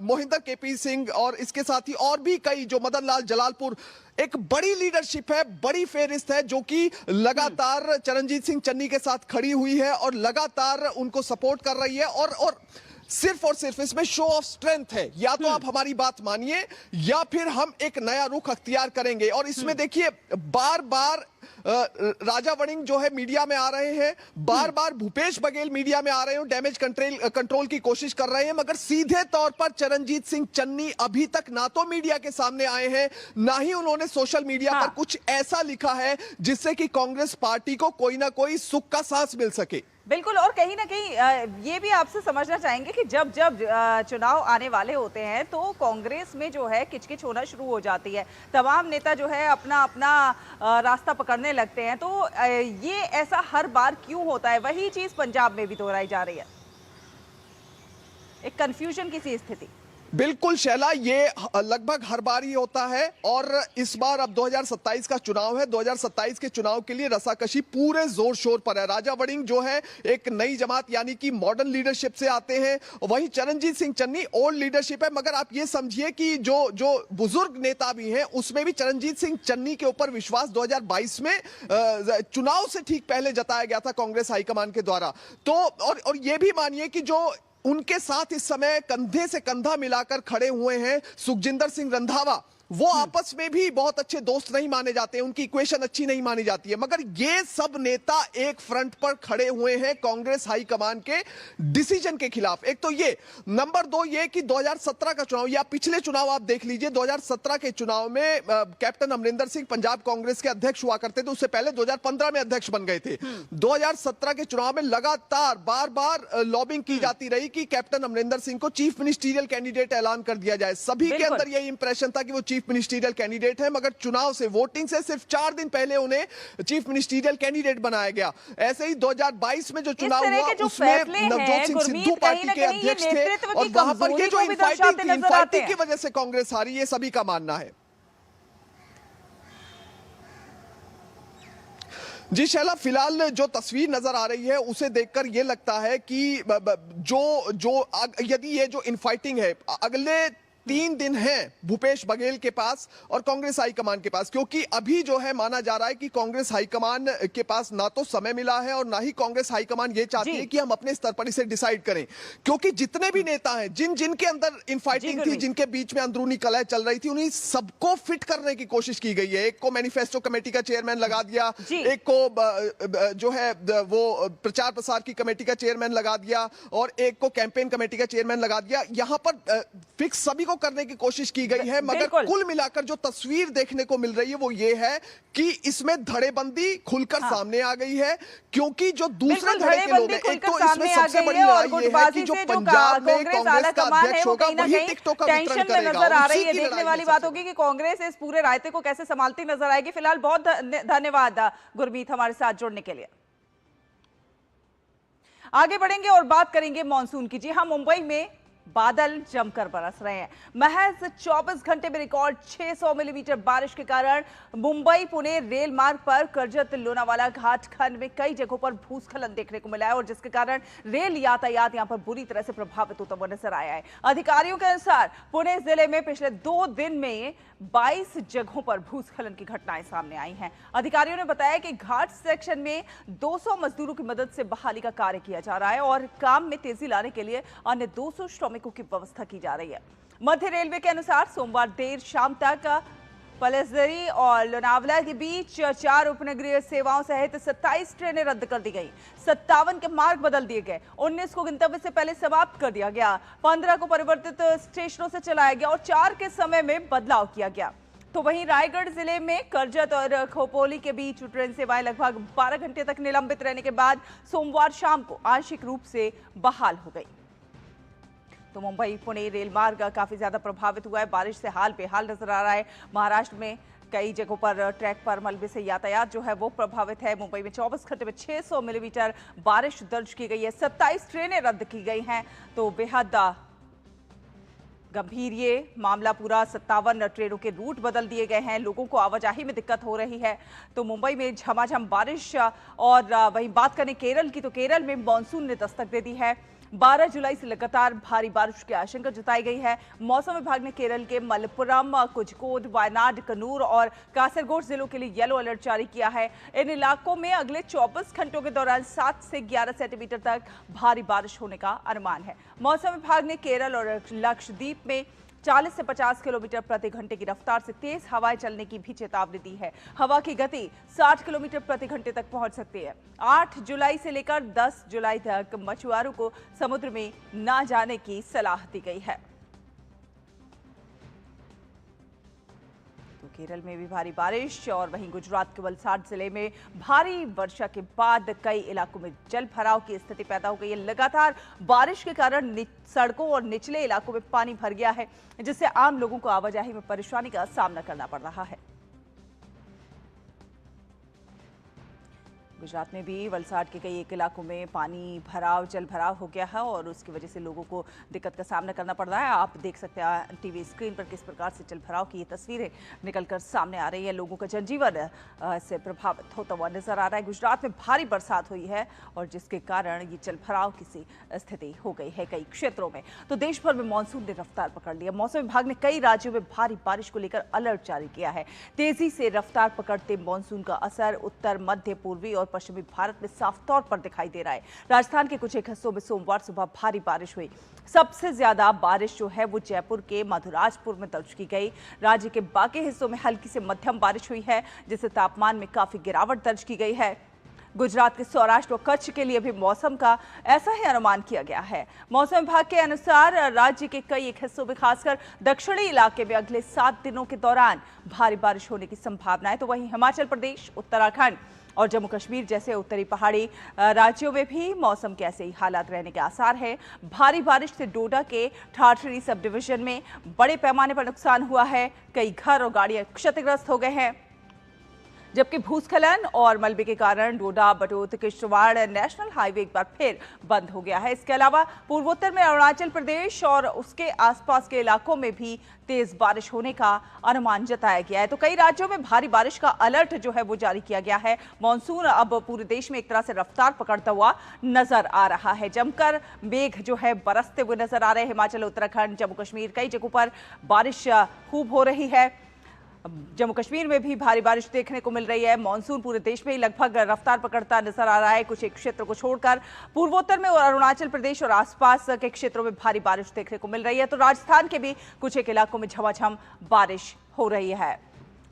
मोहिंदर केपी सिंह, और इसके साथ ही और भी कई, जो मदन लाल जलालपुर, एक बड़ी लीडरशिप है, बड़ी फेहरिस्त है जो कि लगातार चरणजीत सिंह चन्नी के साथ खड़ी हुई है और लगातार उनको सपोर्ट कर रही है। और सिर्फ इसमें शो ऑफ स्ट्रेंथ है, या तो आप हमारी बात मानिए या फिर हम एक नया रुख अख्तियार करेंगे। और इसमें देखिए बार बार राजा वड़िंग जो है मीडिया में आ रहे हैं, बार बार भूपेश बघेल मीडिया में आ रहे हैं, डैमेज कंट्रोल की कोशिश कर रहे हैं, मगर सीधे तौर पर चरणजीत सिंह चन्नी अभी तक ना तो मीडिया के सामने आए हैं, ना ही उन्होंने सोशल मीडिया पर कुछ ऐसा लिखा है जिससे कि कांग्रेस पार्टी को कोई ना कोई सुख का सांस मिल सके। बिल्कुल, और कहीं ना कहीं ये भी आपसे समझना चाहेंगे कि जब चुनाव आने वाले होते हैं तो कांग्रेस में जो है किचकिच होना शुरू हो जाती है, तमाम नेता जो है अपना अपना रास्ता पकड़ने लगते हैं। तो ये ऐसा हर बार क्यों होता है? वही चीज पंजाब में भी दोहराई जा रही है, एक कंफ्यूजन की सी स्थिति। बिल्कुल शैला, ये लगभग हर बार ही होता है, और इस बार अब 2027 का चुनाव है। 2027 के चुनाव के लिए रसाकशी पूरे जोर शोर पर है। राजा वड़िंग जो है एक नई जमात यानी कि मॉडर्न लीडरशिप से आते हैं, वहीं चरणजीत सिंह चन्नी ओल्ड लीडरशिप है। मगर आप ये समझिए कि जो बुजुर्ग नेता भी हैं उसमें भी चरणजीत सिंह चन्नी के ऊपर विश्वास 2022 में चुनाव से ठीक पहले जताया गया था कांग्रेस हाईकमान के द्वारा। तो और ये भी मानिए कि जो उनके साथ इस समय कंधे से कंधा मिलाकर खड़े हुए हैं सुखजिंदर सिंह रंधावा, वो आपस में भी बहुत अच्छे दोस्त नहीं माने जाते हैं, उनकी इक्वेशन अच्छी नहीं मानी जाती है। मगर ये सब नेता एक फ्रंट पर खड़े हुए हैं कांग्रेस हाईकमान के डिसीजन के खिलाफ। एक तो ये, नंबर 2 ये कि 2017 का चुनाव या पिछले चुनाव आप देख लीजिए, 2017 के चुनाव में कैप्टन अमरिंदर सिंह पंजाब कांग्रेस के अध्यक्ष हुआ करते थे, उससे पहले 2015 में अध्यक्ष बन गए थे। 2017 के चुनाव में लगातार बार बार लॉबिंग की जाती रही कि कैप्टन अमरिंदर सिंह को चीफ मिनिस्टीरियल कैंडिडेट ऐलान कर दिया जाए। सभी के अंदर यही इंप्रेशन था कि वो चीफ मिनिस्टीरियल कैंडिडेट है, मगर चुनाव से, वोटिंग से सिर्फ 4 दिन पहले उन्हें चीफ मिनिस्टीरियल कैंडिडेट बनाया गया। ऐसे ही 2022 में जो चुनाव हुआ उसमें नवजोत सिंह सिद्धू पार्टी के अध्यक्ष थे, और वहां पर ये जो इनफाइटिंग की वजह से कांग्रेस हारी, ये सभी का मानना है। जी शैला, फिलहाल जो तस्वीर नजर आ रही है उसे देखकर यह लगता है कि यदि ये जो इनफाइटिंग है, अगले 3 दिन है भूपेश बघेल के पास और कांग्रेस हाईकमान के पास, क्योंकि अभी जो है माना जा रहा है कि कांग्रेस हाईकमान के पास ना तो समय मिला है और ना ही कांग्रेस हाईकमान ये चाहती है कि हम अपने स्तर पर इसे डिसाइड करें, क्योंकि जितने भी नेता हैं, जिनके अंदर इनफाइटिंग थी, जिनके बीच में अंदरूनी कलह चल रही थी, उन्हीं सबको फिट करने की कोशिश की गई है। एक को मैनिफेस्टो कमेटी का चेयरमैन लगा दिया, एक को जो है वो प्रचार प्रसार की कमेटी का चेयरमैन लगा दिया, और एक को कैंपेन कमेटी का चेयरमैन लगा दिया। यहां पर फिक्स सभी करने की कोशिश की गई है, मगर कुल मिलाकर जो तस्वीर देखने को मिल रही है वो ये है कि इसमें धड़ेबंदी खुलकर सामने आ गई है, क्योंकि जो दूसरे धड़े के लोग हैं, एक तो इसमें सबसे बड़ी लड़ाई ये है कि जो पंजाब में कांग्रेस का अध्यक्ष होगा वही टिकटों का वितरण करेगा। नजर आ रही है, देखने वाली बात होगी कि कांग्रेस इस पूरे रायते को कैसे संभालती नजर आएगी। फिलहाल बहुत धन्यवाद गुरमीत हमारे साथ जुड़ने के लिए। आगे बढ़ेंगे और बात करेंगे मानसून की। जी हां, मुंबई में बादल जमकर बरस रहे हैं। महज 24 घंटे में रिकॉर्ड 600 मिलीमीटर बारिश के कारण मुंबई पुणे रेल मार्ग पर करजत लोनावाला घाट खंड में कई जगहों पर भूस्खलन देखने को मिला है और जिसके कारण रेल यातायात यहां पर बुरी तरह से प्रभावित होता हुआ नजर आया है। अधिकारियों के अनुसार पुणे जिले में पिछले 2 दिन में 22 जगहों पर भूस्खलन की घटनाएं सामने आई हैं। अधिकारियों ने बताया कि घाट सेक्शन में 200 मजदूरों की मदद से बहाली का कार्य किया जा रहा है और काम में तेजी लाने के लिए अन्य 200 श्रमिकों की व्यवस्था की जा रही है। मध्य रेलवे के अनुसार सोमवार देर शाम तक पलेसरी और लोनावला के बीच 4 उपनगरीय सेवाओं सहित 27 ट्रेनें रद्द कर दी गई। 57 के मार्ग बदल दिए गए। 19 को गंतव्य से पहले समाप्त कर दिया गया। 15 को परिवर्तित स्टेशनों से चलाया गया और 4 के समय में बदलाव किया गया। तो वहीं रायगढ़ जिले में करजत और खोपोली के बीच ट्रेन सेवाएं लगभग 12 घंटे तक निलंबित रहने के बाद सोमवार शाम को आंशिक रूप से बहाल हो गई। तो मुंबई पुणे रेल मार्ग काफी ज्यादा प्रभावित हुआ है। बारिश से हाल बेहाल नजर आ रहा है। महाराष्ट्र में कई जगहों पर ट्रैक पर मलबे से यातायात जो है वो प्रभावित है। मुंबई में 24 घंटे में 600 मिलीमीटर बारिश दर्ज की गई है। 27 ट्रेनें रद्द की गई हैं। तो बेहद गंभीर ये मामला पूरा। 57 ट्रेनों के रूट बदल दिए गए हैं। लोगों को आवाजाही में दिक्कत हो रही है। तो मुंबई में झमाझम बारिश। और वहीं बात करें केरल की, तो केरल में मानसून ने दस्तक दे दी है। 12 जुलाई से लगातार भारी बारिश की आशंका जताई गई है। मौसम विभाग ने केरल के मलप्पुरम, कोझिकोड, वायनाड, कन्नूर और कासरगोड जिलों के लिए येलो अलर्ट जारी किया है। इन इलाकों में अगले 24 घंटों के दौरान 7 से 11 सेंटीमीटर तक भारी बारिश होने का अनुमान है। मौसम विभाग ने केरल और लक्षद्वीप में 40 से 50 किलोमीटर प्रति घंटे की रफ्तार से तेज हवाएं चलने की भी चेतावनी दी है। हवा की गति 60 किलोमीटर प्रति घंटे तक पहुंच सकती है। 8 जुलाई से लेकर 10 जुलाई तक मछुआरों को समुद्र में न जाने की सलाह दी गई है। तो केरल में भी भारी बारिश और वहीं गुजरात के वलसाड जिले में भारी वर्षा के बाद कई इलाकों में जल भराव की स्थिति पैदा हो गई है। लगातार बारिश के कारण सड़कों और निचले इलाकों में पानी भर गया है, जिससे आम लोगों को आवाजाही में परेशानी का सामना करना पड़ रहा है। गुजरात में भी वलसाड के कई एक इलाकों में पानी भराव, जल भराव हो गया है और उसकी वजह से लोगों को दिक्कत का सामना करना पड़ रहा है। आप देख सकते हैं टीवी स्क्रीन पर किस प्रकार से जल भराव की ये तस्वीरें निकलकर सामने आ रही है। लोगों का जनजीवन से प्रभावित होता हुआ नजर आ रहा है। गुजरात में भारी बरसात हुई है और जिसके कारण ये जल भराव की सी स्थिति हो गई है कई क्षेत्रों में। तो देश भर में मानसून ने रफ्तार पकड़ लिया। मौसम विभाग ने कई राज्यों में भारी बारिश को लेकर अलर्ट जारी किया है। तेजी से रफ्तार पकड़ते मानसून का असर उत्तर, मध्य, पूर्वी और पश्चिमी भारत में साफ तौर पर दिखाई दे रहा है। राजस्थान के कुछ एक हिस्सों में सोमवार सुबह भारी बारिश हुई। सबसे ज्यादा बारिश जो है वो जयपुर के मधुराजपुर में दर्ज की गई। राज्य के बाकी हिस्सों में हल्की से मध्यम बारिश हुई है, जिससे तापमान में काफी गिरावट दर्ज की गई है। गुजरात के सौराष्ट्र और कच्छ के लिए भी मौसम का ऐसा ही अनुमान किया गया है। मौसम विभाग के अनुसार राज्य के कई एक हिस्सों में खासकर दक्षिणी इलाके में अगले 7 दिनों के दौरान भारी बारिश होने की संभावना है। तो वहीं हिमाचल प्रदेश, उत्तराखंड और जम्मू कश्मीर जैसे उत्तरी पहाड़ी राज्यों में भी मौसम के ऐसे ही हालात रहने के आसार हैं। भारी बारिश से डोडा के ठाठरी सब डिवीजन में बड़े पैमाने पर नुकसान हुआ है। कई घर और गाड़ियां क्षतिग्रस्त हो गए हैं, जबकि भूस्खलन और मलबे के कारण डोडा बटोत किश्तवाड़ नेशनल हाईवे एक बार फिर बंद हो गया है। इसके अलावा पूर्वोत्तर में अरुणाचल प्रदेश और उसके आसपास के इलाकों में भी तेज बारिश होने का अनुमान जताया गया है। तो कई राज्यों में भारी बारिश का अलर्ट जो है वो जारी किया गया है। मानसून अब पूरे देश में एक तरह से रफ्तार पकड़ता हुआ नजर आ रहा है। जमकर मेघ जो है बरसते हुए नजर आ रहे हैं। हिमाचल, उत्तराखंड, जम्मू कश्मीर कई जगहों पर बारिश खूब हो रही है। जम्मू कश्मीर में भी भारी बारिश देखने को मिल रही है। मानसून पूरे देश में ही लगभग रफ्तार पकड़ता नजर आ रहा है। कुछ एक क्षेत्रों को छोड़कर पूर्वोत्तर में और अरुणाचल प्रदेश और आसपास के क्षेत्रों में भारी बारिश देखने को मिल रही है। तो राजस्थान के भी कुछ एक इलाकों में झमाझम बारिश हो रही है।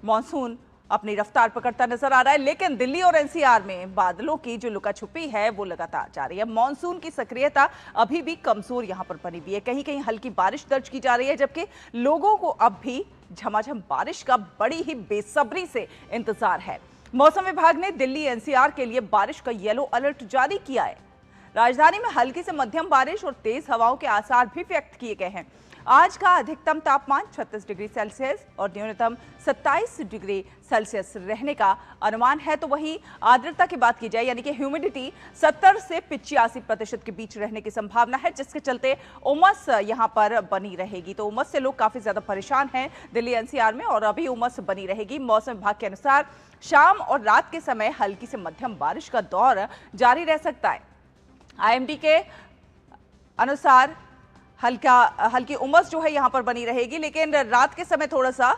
मानसून अपनी रफ्तार पकड़ता नजर आ रहा है, लेकिन दिल्ली और एनसीआर में बादलों की जो लुका छुपी है वो लगातार जारी है। मानसून की सक्रियता अभी भी कमजोर यहां पर बनी हुई है। कहीं कहीं हल्की बारिश दर्ज की जा रही है, जबकि लोगों को अब भी झमाझम बारिश का बड़ी ही बेसब्री से इंतजार है। मौसम विभाग ने दिल्ली, एनसीआर के लिए बारिश का येलो अलर्ट जारी किया है। राजधानी में हल्की से मध्यम बारिश और तेज हवाओं के आसार भी व्यक्त किए गए हैं। आज का अधिकतम तापमान 36 डिग्री सेल्सियस और न्यूनतम 27 डिग्री सेल्सियस रहने का अनुमान है। तो वहीं आर्द्रता की बात की जाए यानी कि ह्यूमिडिटी 70 से 85% के बीच रहने की संभावना है, जिसके चलते उमस यहां पर बनी रहेगी। तो उमस से लोग काफी ज्यादा परेशान हैं दिल्ली एनसीआर में, और अभी उमस बनी रहेगी। मौसम विभाग के अनुसार शाम और रात के समय हल्की से मध्यम बारिश का दौर जारी रह सकता है। आईएमडी के अनुसार हल्की उमस जो है यहां पर बनी रहेगी, लेकिन रात के समय थोड़ा सा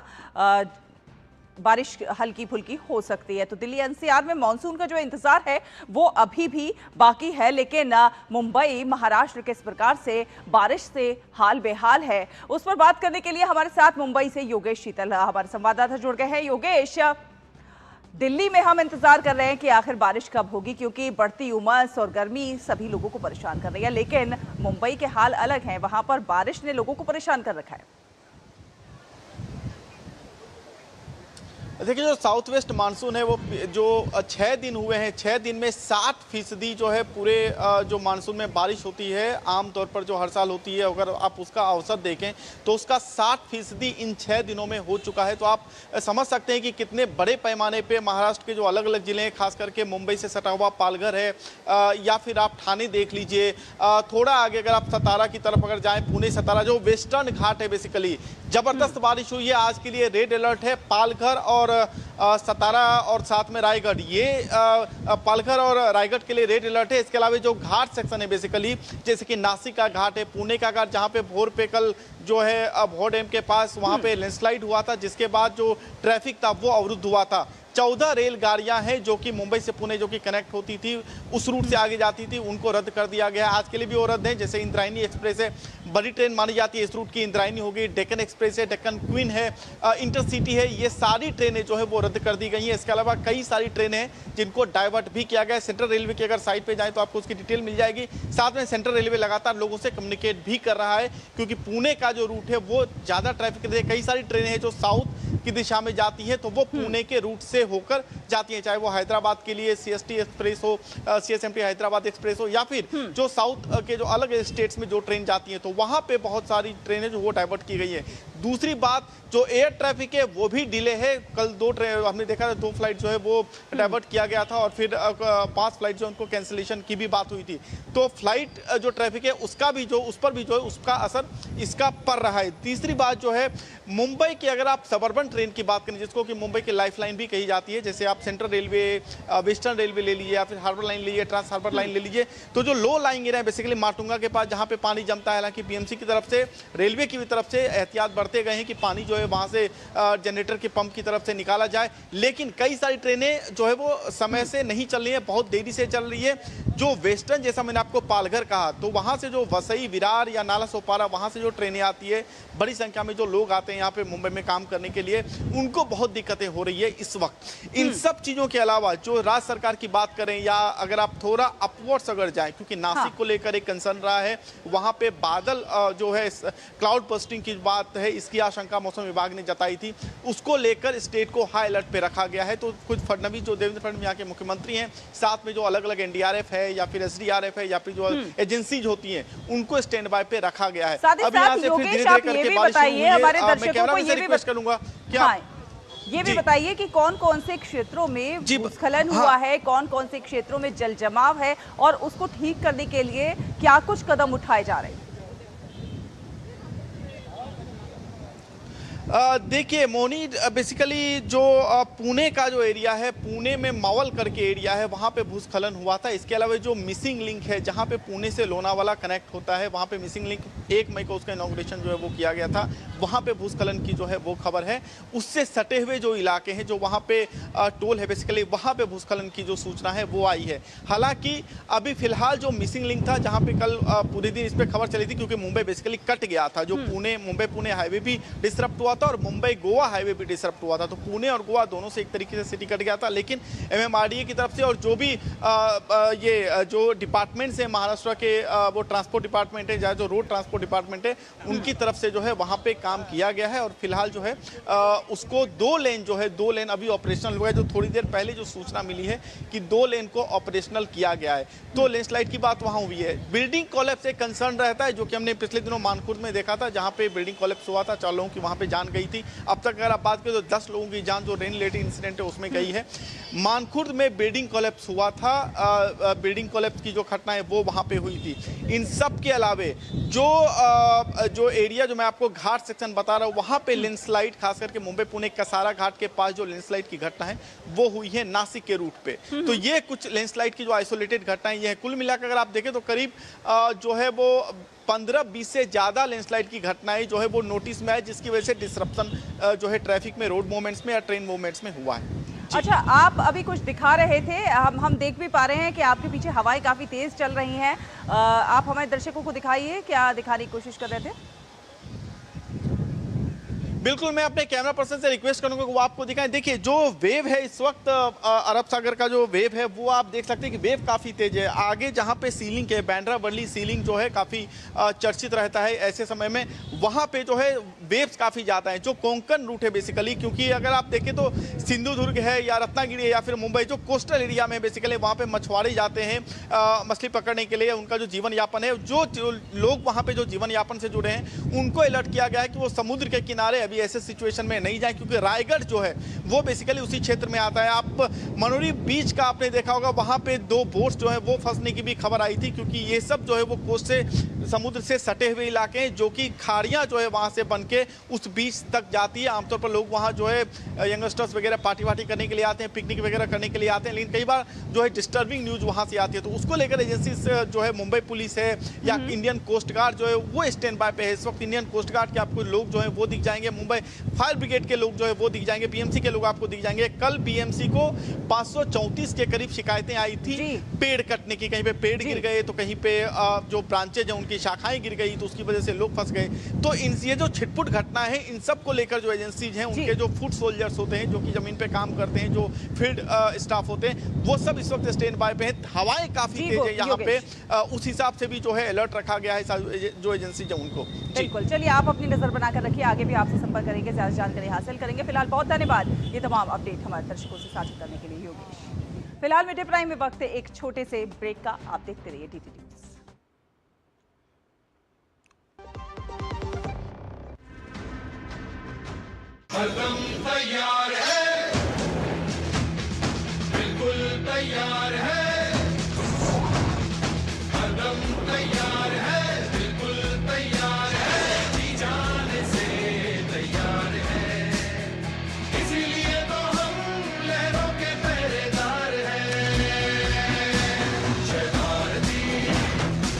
बारिश हल्की फुल्की हो सकती है। तो दिल्ली एनसीआर में मानसून का जो इंतजार है वो अभी भी बाकी है, लेकिन मुंबई महाराष्ट्र किस प्रकार से बारिश से हाल बेहाल है, उस पर बात करने के लिए हमारे साथ मुंबई से योगेश शीतल हमारे संवाददाता जुड़ गए हैं। योगेश, दिल्ली में हम इंतजार कर रहे हैं कि आखिर बारिश कब होगी, क्योंकि बढ़ती उमस और गर्मी सभी लोगों को परेशान कर रही है, लेकिन मुंबई के हाल अलग हैं। वहां पर बारिश ने लोगों को परेशान कर रखा है। देखिए, जो साउथ वेस्ट मानसून है वो जो 6 दिन हुए हैं, 6 दिन में 60% जो है पूरे जो मानसून में बारिश होती है आमतौर पर जो हर साल होती है, अगर आप उसका औसत देखें तो उसका 60% इन 6 दिनों में हो चुका है। तो आप समझ सकते हैं कि कितने बड़े पैमाने पे महाराष्ट्र के जो अलग अलग जिले हैं, खास करके मुंबई से सटा हुआ पालघर है, या फिर आप ठाणे देख लीजिए, थोड़ा आगे अगर आप सतारा की तरफ अगर जाएँ, पुणे सतारा जो वेस्टर्न घाट है, बेसिकली जबरदस्त बारिश हुई है। आज के लिए रेड अलर्ट है पालघर और सतारा और साथ में रायगढ़, ये पालघर और रायगढ़ के लिए रेड अलर्ट है। इसके अलावा जो घाट सेक्शन है बेसिकली, जैसे कि नासिक का घाट है, पुणे का घाट, जहां पे भोर पे कल जो है भोर डैम के पास वहां पे लैंडस्लाइड हुआ था, जिसके बाद जो ट्रैफिक था वो अवरुद्ध हुआ था। 14 रेलगाड़ियां हैं जो कि मुंबई से पुणे जो कि कनेक्ट होती थी, उस रूट से आगे जाती थी, उनको रद्द कर दिया गया है। आज के लिए भी वो रद्द है। जैसे इंद्रायणी एक्सप्रेस है, बड़ी ट्रेन मानी जाती है इस रूट की, इंद्रायणी होगी, डेक्कन एक्सप्रेस है, डेक्कन क्वीन है, इंटरसिटी है, ये सारी ट्रेनें जो है वो रद्द कर दी गई हैं। इसके अलावा कई सारी ट्रेनें हैं जिनको डाइवर्ट भी किया गया है। सेंट्रल रेलवे की अगर साइट पर जाए तो आपको उसकी डिटेल मिल जाएगी। साथ में सेंट्रल रेलवे लगातार लोगों से कम्युनिकेट भी कर रहा है, क्योंकि पुणे का जो रूट है वो ज़्यादा ट्रैफिक है। कई सारी ट्रेनें हैं जो साउथ की दिशा में जाती है, तो वो पुणे के रूट से होकर जाती है, चाहे वो हैदराबाद के लिए सीएसटी एक्सप्रेस हो, सीएसएमटी हैदराबाद एक्सप्रेस हो, या फिर जो साउथ के जो अलग स्टेट्स में जो ट्रेन जाती है, तो वहां पे बहुत सारी ट्रेनें जो वो डाइवर्ट की गई है। दूसरी बात, जो एयर ट्रैफिक है वो भी डिले है। कल 2 ट्रेन हमने देखा था, 2 फ्लाइट जो है वो डाइवर्ट किया गया था, और फिर 5 फ्लाइट जो उनको कैंसिलेशन की भी बात हुई थी। तो फ्लाइट जो ट्रैफिक है उसका भी जो उस पर भी जो है उसका असर इसका पड़ रहा है। तीसरी बात जो है, मुंबई की अगर आप सबर्बन ट्रेन की बात करें, जिसको कि मुंबई की लाइफलाइन भी कही जाती है, जैसे आप सेंट्रल रेलवे, वेस्टर्न रेलवे ले लीजिए, या फिर हार्बर लाइन ले लीजिए, ट्रांस हार्बर लाइन ले लीजिए, तो जो लो लाइन एरिया है बेसिकली माटुंगा के पास जहां पे पानी जमता है, हालांकि बीएमसी की तरफ से, रेलवे की भी तरफ से एहतियात बरते गए हैं कि पानी जो है वहां से जनरेटर के पंप की तरफ से निकाला जाए, लेकिन कई सारी ट्रेनें जो है वो समय से नहीं चल रही है, बहुत देरी से चल रही है। जो वेस्टर्न, जैसा मैंने आपको पालघर कहा, तो वहां से जो वसई, विरार या नाला सोपारा, वहां से जो ट्रेनें आती है, बड़ी संख्या में जो लोग आते हैं यहाँ पे मुंबई में काम करने के लिए, उनको बहुत दिक्कतें हो रही है इस वक्त। इन सब चीजों के अलावा जो राज्य सरकार की बात करें, या अगर आप थोड़ा अपवर्ड्स अगर जाएं, क्योंकि नासिक को लेकर एक कंसर्न रहा है, वहां पे बादल जो है क्लाउड बस्टिंग की बात है, इसकी आशंका मौसम विभाग ने जताई थी, उसको लेकर स्टेट को हाई अलर्ट पे रखा गया है। तो कुछ फडणवीस, जो देवेंद्र फडणवीस यहाँ के मुख्यमंत्री हैं, साथ में जो अलग अलग एनडीआरएफ है या फिर एसडीआरएफ है या फिर जो एजेंसीज होती हैं, उनको स्टैंड बाय पे रखा गया है। अब यहाँ से फिर धीरे-धीरे करके बारिश हुई है। हमारे दर्शकों को ये भी रिक्वेस्ट करूंगा क्या ये भी बताइए कि कौन कौन से क्षेत्रों में भूस्खलन हुआ है, कौन कौन से क्षेत्रों में जल जमाव है, और उसको ठीक करने के लिए क्या कुछ कदम उठाए जा रहे हैं। देखिए मोनी, बेसिकली जो पुणे का जो एरिया है, पुणे में मावल करके एरिया है, वहाँ पे भूस्खलन हुआ था। इसके अलावा जो मिसिंग लिंक है, जहाँ पे पुणे से लोनावाला कनेक्ट होता है, वहाँ पे मिसिंग लिंक 1 मई को उसका इनॉग्रेशन जो है वो किया गया था, वहाँ पे भूस्खलन की जो है वो खबर है। उससे सटे हुए जो इलाके हैं, जो वहाँ पे टोल है बेसिकली, वहाँ पे भूस्खलन की जो सूचना है वो आई है। हालांकि अभी फिलहाल जो मिसिंग लिंक था, जहाँ पे कल पूरे दिन इस पर खबर चली थी, क्योंकि मुंबई बेसिकली कट गया था, जो पुणे मुंबई पुणे हाईवे भी डिस्टर्ब हुआ, हुआ था और मुंबई गोवा हाईवे भी डिसरप्ट हुआ था। तो पुणे और गोवा दोनों से एक तरीके से सिटी कट गया था, लेकिन MMRDA की तरफ से और जो भी ये जो डिपार्टमेंट्स हैं महाराष्ट्र के, वो ट्रांसपोर्ट डिपार्टमेंट है, चाहे जो रोड ट्रांसपोर्ट डिपार्टमेंट है, उनकी तरफ से जो है वहाँ पे काम किया गया है। और फिलहाल जो है उसको 2 लेन अभी ऑपरेशनल हुआ है। जो थोड़ी देर पहले जो सूचना मिली है कि 2 लेन को ऑपरेशनल किया गया है। तो लैंडस्लाइड की बात वहाँ हुई है। बिल्डिंग कॉलेप्स एक कंसर्न रहता है, जो कि हमने पिछले दिनों मानखुर्द में देखा था, जहाँ पे बिल्डिंग कॉलेप्स हुआ था, 4 लोगों की वहाँ पे जान गई थी। अब तक अगर आप बात करें तो 10 लोगों की जान जो रेन रिलेटेड इंसिडेंट है उसमें गई है। मानखुर्द में बिल्डिंग कॉलेप्स हुआ था, बिल्डिंग कॉलेप्स की जो घटना है वो वहाँ पे हुई थी। इन सब के अलावे जो एरिया जो मैं आपको घाट सेक्शन बता रहा हूँ, वहाँ पे लैंडस्लाइड खास करके मुंबई पुणे कसारा घाट के पास जो लैंडस्लाइड की घटना है वो हुई है नासिक के रूट पे। तो ये कुछ लैंडस्लाइड की जो आइसोलेटेड घटनाएं ये है। कुल मिलाकर अगर आप देखें तो करीब जो है वो 15-20 से ज़्यादा लैंडस्लाइड की घटनाएं जो है वो नोटिस में है, जिसकी वजह से डिसरप्शन जो है ट्रैफिक में, रोड मूवमेंट्स में या ट्रेन मूवमेंट्स में हुआ है। अच्छा, आप अभी कुछ दिखा रहे थे, हम देख भी पा रहे हैं कि आपके पीछे हवाएं काफी तेज चल रही हैं। आप हमारे दर्शकों को दिखाइए, क्या दिखाने की कोशिश कर रहे थे? बिल्कुल, मैं अपने कैमरा पर्सन से रिक्वेस्ट करूंगा कि वो आपको दिखाएं। देखिए जो वेव है इस वक्त अरब सागर का जो वेव है वो आप देख सकते हैं कि वेव काफ़ी तेज है। आगे जहां पे सीलिंग है, बांद्रा वर्ली सीलिंग जो है काफ़ी चर्चित रहता है ऐसे समय में, वहां पे जो है वेव्स काफ़ी ज़्यादा हैं। जो कोंकण रूट है बेसिकली, क्योंकि अगर आप देखें तो सिंधुदुर्ग है या रत्नागिरी है या फिर मुंबई, जो कोस्टल एरिया में बेसिकली वहाँ पे मछुआरे जाते हैं मछली पकड़ने के लिए, उनका जो जीवन यापन है, जो लोग वहाँ पे जो जीवन यापन से जुड़े हैं उनको अलर्ट किया गया है कि वो समुद्र के किनारे ऐसे सिचुएशन में नहीं जाए, क्योंकि रायगढ़ जो है वो बेसिकली उसी क्षेत्र में आता है। आप मनोरी बीच का आपने देखा होगा, वहां पे 2 बोट्स जो है वो फंसने की भी खबर आई थी, क्योंकि ये सब जो है वो कोस्ट से, समुद्र से सटे हुए इलाके हैं, जो कि खाड़ियां जो है वहां से बन के उस बीच तक जाती है। आमतौर पर लोग वहां जो है यंगस्टर्स वगैरह पार्टी वार्टी करने के लिए आते हैं, पिकनिक वगैरह करने के लिए आते हैं, लेकिन कई बार जो है डिस्टर्बिंग न्यूज वहां से आती है। तो उसको लेकर एजेंसी जो है मुंबई पुलिस है या इंडियन कोस्ट गार्ड जो है वो स्टैंड बाय पे है। इस वक्त इंडियन कोस्ट गार्ड के आपको लोग जो है वो दिख जाएंगे, मुंबई फायर ब्रिगेड के लोग जो है वो दिख जाएंगे, बीएमसी के लोग आपको दिख जाएंगे। कल बीएमसी को 534 के करीब शिकायतें आई थी पेड़ कटने की, कहीं पे पेड़ गिर गए तो कहीं पे जो ब्रांचेज हैं उनकी शाखाएं गिर गई, तो उसकी वजह से लोग फंस गए। तो ये जो छिटपुट घटना है, इन सब को लेकर जो एजेंसीज हैं, उनके जो फुट सोल्जर्स होते हैं, जो कि जमीन पे काम करते हैं, जो फील्ड स्टाफ होते हैं, वो सब इस वक्त स्टैंड बाय पे हैं। हवाएं काफी तेज है यहाँ पे, उस हिसाब से भी जो है अलर्ट रखा गया है जो एजेंसी है उनको। बिल्कुल, चलिए आप अपनी नजर बनाकर रखिए, आगे भी आपसे संपर्क करेंगे, ज्यादा जानकारी हासिल करेंगे। फिलहाल बहुत धन्यवाद ये तमाम अपडेट हमारे दर्शकों से साझा करने के लिए योगेश। फिलहाल मिड डे प्राइम में वक्त है एक छोटे से ब्रेक का, आप देखते रहिए DT न्यूज़। तैयार है, बिल्कुल तैयार है, कदम तैयार है, बिल्कुल तैयार है, जी जाने से तैयार है, इसीलिए तो हम लहरों के पहरेदार हैं। जय भारती,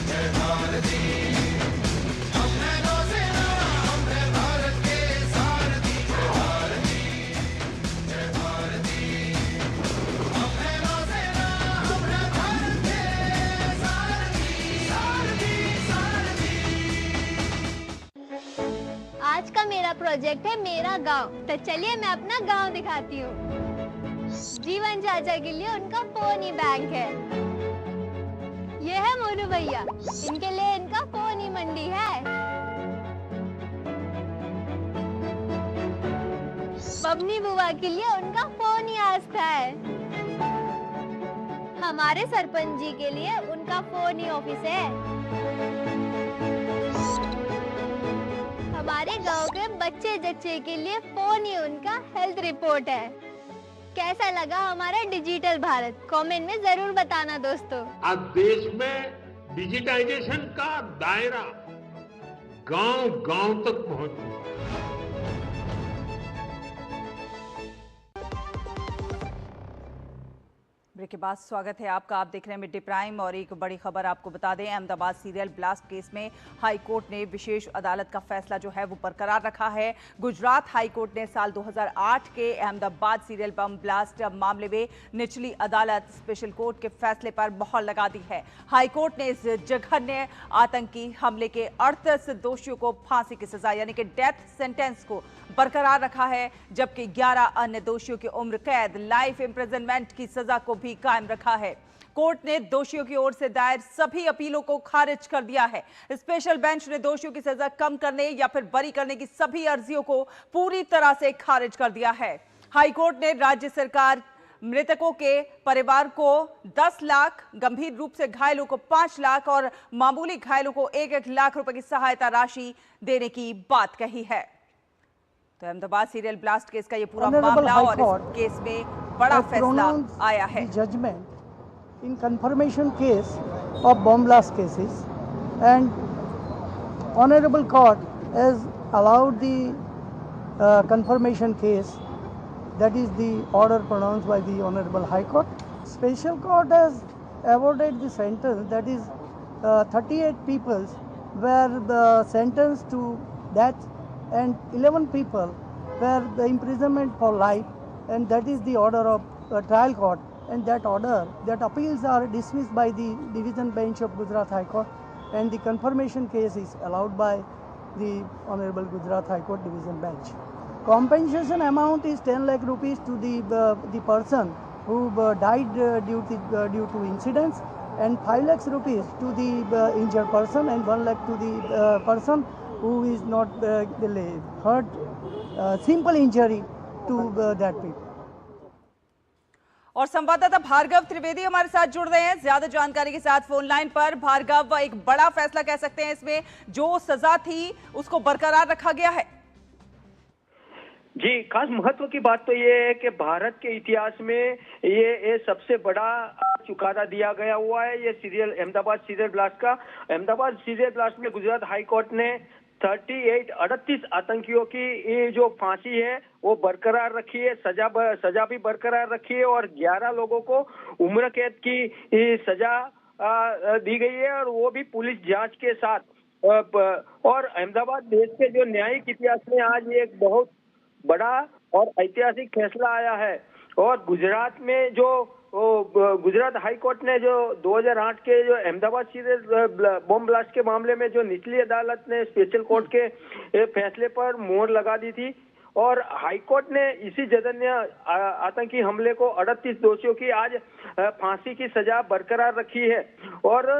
जय भारती, हम है नौसेना, हम है भारत के सारथी। जय भारती, जय भारती, हम है नौसेना, हम है भारत के सारथी, सारथी, सारथी। आज का मेरा प्रोजेक्ट है मेरा गांव, तो चलिए मैं अपना गांव दिखाती हूँ। जीवन चाचा के लिए उनका पोनी बैंक है, ये है मोनू भैया, इनके लिए इनका पोनी मंडी है। बबनी बुआ के लिए उनका पोनी आस्था है। हमारे सरपंच जी के लिए उनका पोनी ऑफिस है। हमारे गांव के बच्चे जच्चे के लिए पोनी उनका हेल्थ रिपोर्ट है। कैसा लगा हमारा डिजिटल भारत, कमेंट में जरूर बताना दोस्तों। आज देश में डिजिटाइजेशन का दायरा गांव-गांव तक पहुंच चुका है। ब्रेक के बाद स्वागत है आपका, आप देख रहे हैं मिड डे प्राइम और एक बड़ी खबर आपको बता दें, अहमदाबाद सीरियल ब्लास्ट केस में हाई कोर्ट ने विशेष अदालत का फैसला जो है वो बरकरार रखा है। गुजरात हाई कोर्ट ने साल 2008 के अहमदाबाद सीरियल बम ब्लास्ट मामले में निचली अदालत स्पेशल कोर्ट के फैसले पर मोहर लगा दी है। हाई कोर्ट ने इस जघन्य आतंकी हमले के 38 दोषियों को फांसी की सजा यानी कि डेथ सेंटेंस को बरकरार रखा है, जबकि 11 अन्य दोषियों की उम्र कैद, लाइफ इम्प्रिजनमेंट की सजा को भी कायम रखा है। कोर्ट ने दोषियों की ओर से दायर सभी अपीलों को खारिज कर दिया है। स्पेशल बेंच ने दोषियों की सजा कम करने या फिर बरी करने की सभी अर्जियों को पूरी तरह से खारिज कर दिया है। हाईकोर्ट ने राज्य सरकार मृतकों के परिवार को 10 लाख, गंभीर रूप से घायलों को 5 लाख और मामूली घायलों को 1-1 लाख रुपए की सहायता राशि देने की बात कही है। तो अहमदाबाद सीरियल ब्लास्ट केस का ये पूरा मामला और इस केस में बड़ा फैसला आया है। Judgment in confirmation case of bomb blast cases and honourable court has allowed the confirmation case. That is the order pronounced by the Honorable High Court. Special Court has awarded the sentence, that is 38 people were sentenced to death and 11 people were the imprisonment for life, and that is the order of trial court, and that order, that appeals are dismissed by the division bench of Gujarat High Court, and the confirmation case is allowed by the Honorable Gujarat High Court division bench. Compensation amount is 10 lakh rupees to the person who died due to incidents, and 5 lakhs rupees to the injured person, and 1 lakh to the person who is not hurt, simple injury to that people. और संवाददाता भार्गव त्रिवेदी हमारे साथ जुड़ रहे हैं ज्यादा जानकारी के साथ फोन लाइन पर। भार्गव, एक बड़ा फैसला कह सकते हैं, इसमें जो सजा थी उसको बरकरार रखा गया है। जी, खास महत्व की बात तो ये है कि भारत के इतिहास में ये सबसे बड़ा चुकादा दिया गया हुआ है। ये अहमदाबाद सीरियल ब्लास्ट का। अहमदाबाद सीरियल ब्लास्ट में गुजरात हाई कोर्ट ने 38 आतंकियों की जो फांसी है वो बरकरार रखी है, सजा भी बरकरार रखी है, और 11 लोगों को उम्र कैद की सजा दी गई है, और वो भी पुलिस जांच के साथ। और अहमदाबाद देश के जो न्यायिक इतिहास में आज ये एक बहुत बड़ा और ऐतिहासिक फैसला आया है। और गुजरात में जो गुजरात हाई कोर्ट ने जो 2008 के जो अहमदाबाद सीरियल बॉम्ब ब्लास्ट के मामले में जो निचली अदालत ने स्पेशल कोर्ट के फैसले पर मोहर लगा दी थी, और हाई कोर्ट ने इसी जघन्य आतंकी हमले को 38 दोषियों की आज फांसी की सजा बरकरार रखी है, और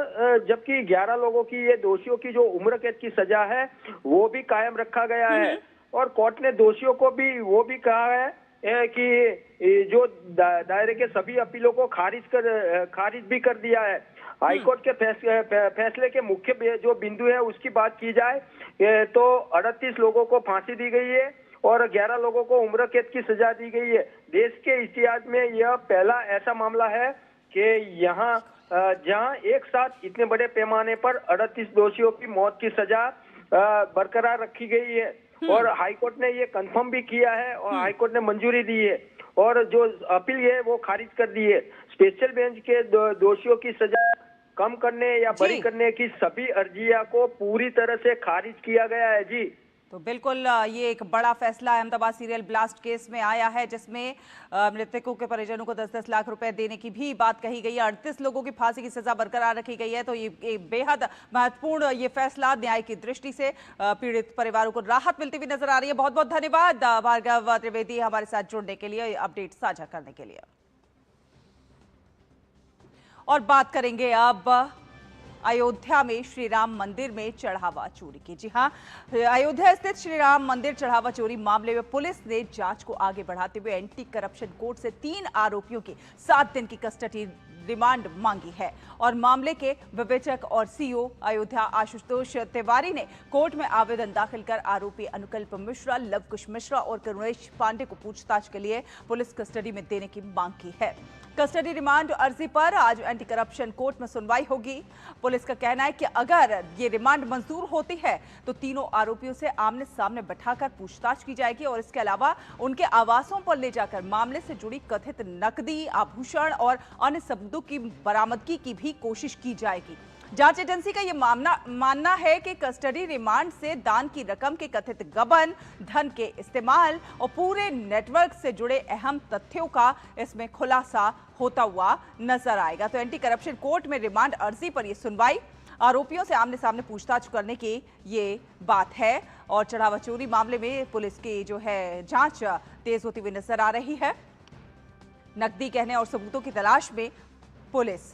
जबकि 11 लोगों की ये दोषियों की जो उम्र कैद की सजा है वो भी कायम रखा गया है। और कोर्ट ने दोषियों को भी वो भी कहा है कि जो दायरे के सभी अपीलों को खारिज भी कर दिया है। हाईकोर्ट के फैसले के मुख्य जो बिंदु है उसकी बात की जाए तो 38 लोगों को फांसी दी गई है और 11 लोगों को उम्र कैद की सजा दी गई है। देश के इतिहास में यह पहला ऐसा मामला है कि यहाँ जहां एक साथ इतने बड़े पैमाने पर 38 दोषियों की मौत की सजा बरकरार रखी गई है, और हाईकोर्ट ने ये कंफर्म भी किया है और हाईकोर्ट ने मंजूरी दी है, और जो अपील है वो खारिज कर दी है। स्पेशल बेंच के दोषियों की सजा कम करने या बरी करने की सभी अर्जियां को पूरी तरह से खारिज किया गया है। जी, तो बिल्कुल ये एक बड़ा फैसला अहमदाबाद सीरियल ब्लास्ट केस में आया है, जिसमें मृतकों के परिजनों को 10-10 लाख रुपए देने की भी बात कही गई है। 38 लोगों की फांसी की सजा बरकरार रखी गई है। तो ये बेहद महत्वपूर्ण ये फैसला न्याय की दृष्टि से पीड़ित परिवारों को राहत मिलती हुई नजर आ रही है। बहुत बहुत धन्यवाद भार्गव त्रिवेदी हमारे साथ जुड़ने के लिए, अपडेट साझा करने के लिए। और बात करेंगे अब अयोध्या में श्री राम मंदिर में चढ़ावा चोरी की। जी हां, अयोध्या स्थित श्री राम मंदिर चढ़ावा चोरी मामले में पुलिस ने जांच को आगे बढ़ाते हुए एंटी करप्शन कोर्ट से 3 आरोपियों की 7 दिन की कस्टडी रिमांड मांगी है, और मामले के विवेचक और सीओ अयोध्या आशुतोष तिवारी ने कोर्ट में आवेदन दाखिल कर आरोपी अनुकल्प मिश्रा, लवकुश मिश्रा और करुणेश पांडे को पूछताछ के लिए पुलिस कस्टडी में देने की मांग की है। कस्टडी रिमांड अर्जी पर आज एंटी करप्शन कोर्ट में सुनवाई होगी। पुलिस का कहना है कि अगर ये रिमांड मंजूर होती है तो तीनों आरोपियों से आमने सामने बैठाकर पूछताछ की जाएगी, और इसके अलावा उनके आवासों पर ले जाकर मामले से जुड़ी कथित नकदी, आभूषण और अन्य सबूतों की बरामदगी की भी कोशिश की जाएगी। जांच एजेंसी का यह मानना है कि कस्टडी रिमांड से दान की रकम के कथित गबन, धन के इस्तेमाल और पूरे नेटवर्क से जुड़े अहम तथ्यों का इसमें खुलासा होता हुआ नजर आएगा। तो एंटी करप्शन कोर्ट में रिमांड अर्जी पर यह सुनवाई आरोपियों से आमने सामने पूछताछ करने की ये बात है और चढ़ावा चोरी मामले में पुलिस की जो है जांच तेज होती हुई नजर आ रही है। नकदी गहने और सबूतों की तलाश में पुलिस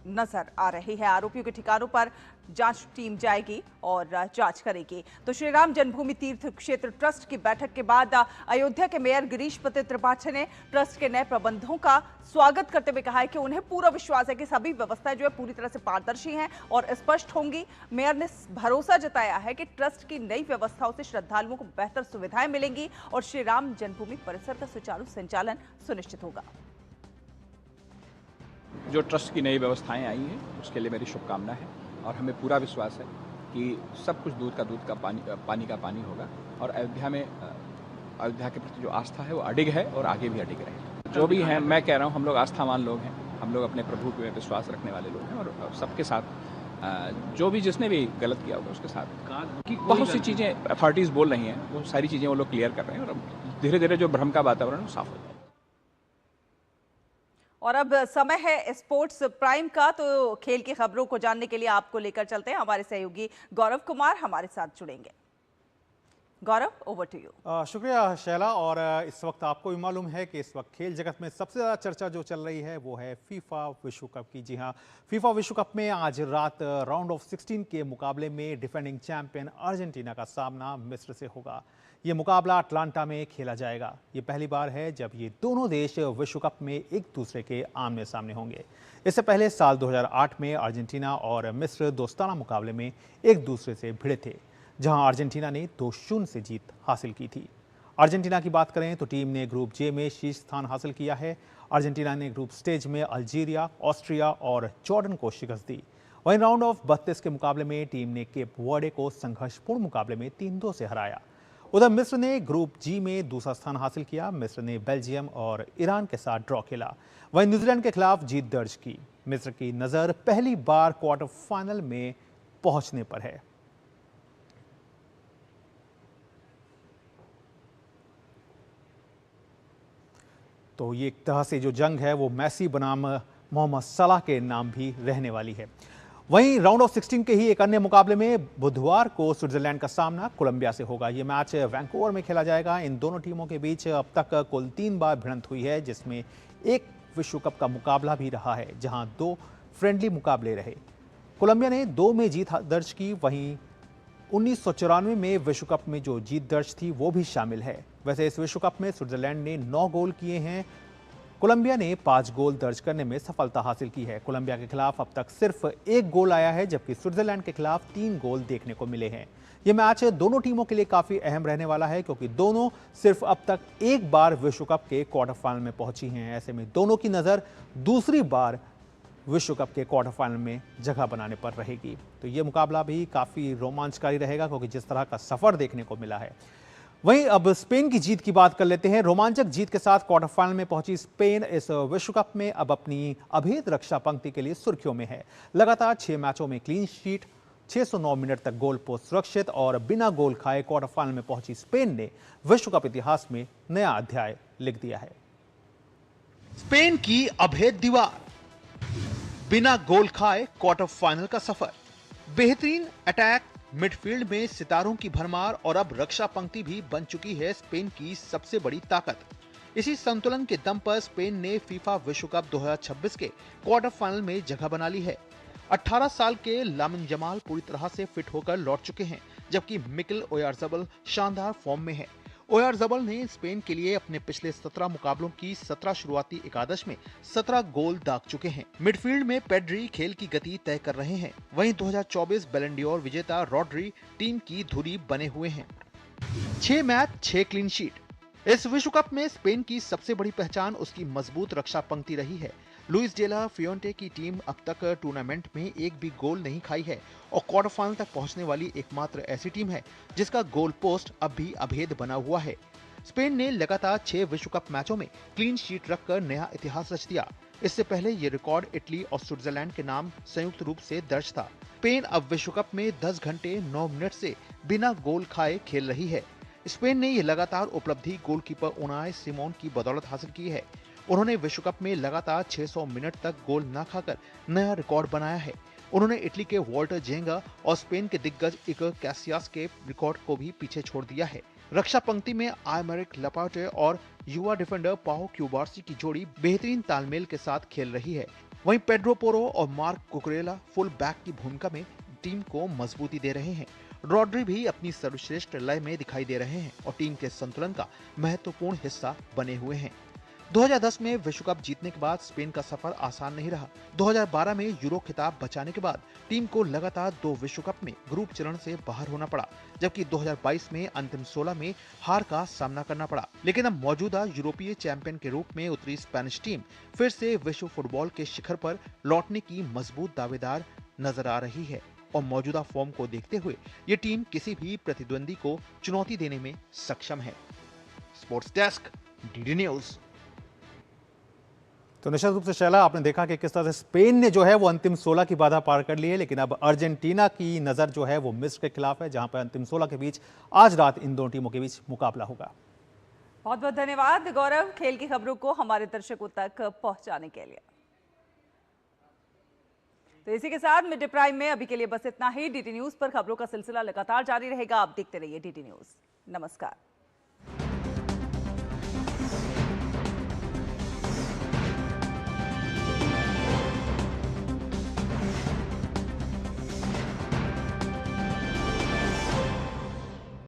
नजर आ रही है। आरोपियों के ठिकानों पर जांच टीम जाएगी और जांच करेगी। तो श्री राम जन्मभूमि तीर्थ क्षेत्र ट्रस्ट की बैठक के बाद अयोध्या के मेयर गिरीश पति त्रिपाठी ने ट्रस्ट के नए प्रबंधों का स्वागत करते हुए कहा है कि उन्हें पूरा विश्वास है कि सभी व्यवस्थाएं जो है पूरी तरह से पारदर्शी हैं और स्पष्ट होंगी। मेयर ने भरोसा जताया है कि ट्रस्ट की नई व्यवस्थाओं से श्रद्धालुओं को बेहतर सुविधाएं मिलेंगी और श्री राम जन्मभूमि परिसर का सुचारू संचालन सुनिश्चित होगा। जो ट्रस्ट की नई व्यवस्थाएं आई हैं उसके लिए मेरी शुभकामना है और हमें पूरा विश्वास है कि सब कुछ दूध का पानी का पानी होगा और अयोध्या के प्रति जो आस्था है वो अडिग है और आगे भी अडिग रहेगा। जो भी है, मैं कह रहा हूँ, हम लोग आस्थावान लोग हैं, हम लोग अपने प्रभु पे विश्वास रखने वाले लोग हैं और सबके साथ जो भी जिसने भी गलत किया होगा उसके साथ बहुत सी चीज़ें अथॉरिटीज़ बोल रही हैं, वो सारी चीज़ें वो लोग क्लियर कर रहे हैं और धीरे धीरे जो भ्रम का वातावरण वो साफ हो जाएगा। और अब समय है स्पोर्ट्स प्राइम का, तो खेल की खबरों को जानने के लिए आपको लेकर चलते हैं। हमारे सहयोगी गौरव कुमार हमारे साथ जुड़ेंगे। गौरव, ओवर टू यू। शुक्रिया शैला। और इस वक्त आपको भी मालूम है कि इस वक्त खेल जगत में सबसे ज़्यादा चर्चा जो चल रही है वो है फीफा विश्व कप की। जी हाँ, फीफा विश्व कप में आज रात राउंड ऑफ 16 के मुकाबले में डिफेंडिंग चैंपियन अर्जेंटीना का सामना मिस्र से होगा। ये मुकाबला अटलांटा में खेला जाएगा। ये पहली बार है जब ये दोनों देश विश्व कप में एक दूसरे के आमने सामने होंगे। इससे पहले साल 2008 में अर्जेंटीना और मिस्र दोस्ताना मुकाबले में एक दूसरे से भिड़े थे, जहां अर्जेंटीना ने 2-0 से जीत हासिल की थी। अर्जेंटीना की बात करें तो टीम ने ग्रुप जे में शीर्ष स्थान हासिल किया है। अर्जेंटीना ने ग्रुप स्टेज में अल्जीरिया, ऑस्ट्रिया और जॉर्डन को शिकस्त दी। वहीं राउंड ऑफ 32 के मुकाबले में टीम ने केप वर्डे को संघर्षपूर्ण मुकाबले में 3-2 से हराया। उधर मिस्र ने ग्रुप जी में दूसरा स्थान हासिल किया। मिस्र ने बेल्जियम और ईरान के साथ ड्रॉ खेला। वहीं न्यूजीलैंड के खिलाफ जीत दर्ज की। मिस्र की नज़र पहली बार क्वार्टर फाइनल में पहुंचने पर है। तो ये एक तरह से जो जंग है वो मैसी बनाम मोहम्मद सलाह के नाम भी रहने वाली है। वहीं राउंड ऑफ 16 के ही एक अन्य मुकाबले में बुधवार को स्विट्जरलैंड का सामना कोलंबिया से होगा। ये मैच वैंकूवर में खेला जाएगा। इन दोनों टीमों के बीच अब तक कुल 3 बार भिड़ंत हुई है, जिसमें एक विश्व कप का मुकाबला भी रहा है, जहां 2 फ्रेंडली मुकाबले रहे। कोलंबिया ने 2 में जीत दर्ज की। वहीं 1994 में विश्व कप में जो जीत दर्ज थी वो भी शामिल है। वैसे इस विश्व कप में स्विट्जरलैंड ने 9 गोल किए हैं। कोलंबिया ने 5 गोल दर्ज करने में सफलता हासिल की है। कोलंबिया के खिलाफ अब तक सिर्फ 1 गोल आया है, जबकि स्विट्जरलैंड के खिलाफ 3 गोल देखने को मिले हैं। यह मैच दोनों टीमों के लिए काफी अहम रहने वाला है, क्योंकि दोनों सिर्फ अब तक एक बार विश्व कप के क्वार्टर फाइनल में पहुंची हैं। ऐसे में दोनों की नजर दूसरी बार विश्व कप के क्वार्टर फाइनल में जगह बनाने पर रहेगी। तो ये मुकाबला भी काफी रोमांचकारी रहेगा, क्योंकि जिस तरह का सफर देखने को मिला है। वहीं अब स्पेन की जीत की बात कर लेते हैं। रोमांचक जीत के साथ क्वार्टर फाइनल में पहुंची स्पेन इस विश्व कप में अब अपनी अभेद रक्षा पंक्ति के लिए सुर्खियों में है। लगातार 6 मैचों में क्लीन शीट, 609 मिनट तक गोल पोस्ट सुरक्षित और बिना गोल खाए क्वार्टर फाइनल में पहुंची स्पेन ने विश्व कप इतिहास में नया अध्याय लिख दिया है। स्पेन की अभेद दीवार, बिना गोल खाए क्वार्टर फाइनल का सफर, बेहतरीन अटैक, मिडफील्ड में सितारों की भरमार और अब रक्षा पंक्ति भी बन चुकी है स्पेन की सबसे बड़ी ताकत। इसी संतुलन के दम पर स्पेन ने फीफा विश्व कप 2026 के क्वार्टर फाइनल में जगह बना ली है। 18 साल के लामिन जमाल पूरी तरह से फिट होकर लौट चुके हैं, जबकि मिकेल ओयारज़ाबल शानदार फॉर्म में है। ओयारज़ाबल ने स्पेन के लिए अपने पिछले 17 मुकाबलों की 17 शुरुआती एकादश में 17 गोल दाग चुके हैं। मिडफील्ड में पेड्री खेल की गति तय कर रहे हैं। वहीं 2024 बैलन ड'ओर विजेता रॉड्री टीम की धुरी बने हुए हैं। 6 मैच 6 क्लीन शीट। इस विश्व कप में स्पेन की सबसे बड़ी पहचान उसकी मजबूत रक्षा पंक्ति रही है। लुइस डेला फियोंटे की टीम अब तक टूर्नामेंट में एक भी गोल नहीं खाई है और क्वार्टर फाइनल तक पहुंचने वाली एकमात्र ऐसी टीम है जिसका गोल पोस्ट अब भी अभेद बना हुआ है। स्पेन ने लगातार 6 विश्व कप मैचों में क्लीन शीट रखकर नया इतिहास रच दिया। इससे पहले ये रिकॉर्ड इटली और स्विट्जरलैंड के नाम संयुक्त रूप से दर्ज था। स्पेन अब विश्व कप में 10 घंटे 9 मिनट से बिना गोल खाए खेल रही है। स्पेन ने यह लगातार उपलब्धि गोलकीपर उनाय सिमोन की बदौलत हासिल की है। उन्होंने विश्व कप में लगातार 600 मिनट तक गोल न खाकर नया रिकॉर्ड बनाया है। उन्होंने इटली के वॉल्टर जेंगा और स्पेन के दिग्गज इकर कैसियास के रिकॉर्ड को भी पीछे छोड़ दिया है। रक्षा पंक्ति में आयमेरिक लपाटे और युवा डिफेंडर पाओ क्यूबार्सी की जोड़ी बेहतरीन तालमेल के साथ खेल रही है। वहीं पेड्रो पोरो और मार्क कुकरेला फुल बैक की भूमिका में टीम को मजबूती दे रहे हैं। रॉड्री भी अपनी सर्वश्रेष्ठ लय में दिखाई दे रहे हैं और टीम के संतुलन का महत्वपूर्ण हिस्सा बने हुए हैं। 2010 में विश्व कप जीतने के बाद स्पेन का सफर आसान नहीं रहा। 2012 में यूरो खिताब बचाने के बाद टीम को लगातार 2 विश्व कप में ग्रुप चरण से बाहर होना पड़ा, जबकि 2022 में अंतिम 16 में हार का सामना करना पड़ा। लेकिन अब मौजूदा यूरोपीय चैंपियन के रूप में उतरी स्पेनिश टीम फिर से विश्व फुटबॉल के शिखर पर लौटने की मजबूत दावेदार नजर आ रही है और मौजूदा फॉर्म को देखते हुए ये टीम किसी भी प्रतिद्वंदी को चुनौती देने में सक्षम है। Sports desk, DD news. तो निश्चित रूप से शैला, आपने देखा कि किस तरह से स्पेन ने जो है वो अंतिम 16 की बाधा पार कर ली है, लेकिन अब अर्जेंटीना की नजर जो है वो मिस्र के खिलाफ है, जहां पर अंतिम 16 के बीच आज रात इन दोनों टीमों के बीच मुकाबला होगा। बहुत बहुत धन्यवाद गौरव, खेल की खबरों को हमारे दर्शकों तक पहुंचाने के लिए। तो इसी के साथ मिड डे प्राइम में अभी के लिए बस इतना ही। डीडी न्यूज पर खबरों का सिलसिला लगातार जारी रहेगा। आप देखते रहिए डीडी न्यूज। नमस्कार।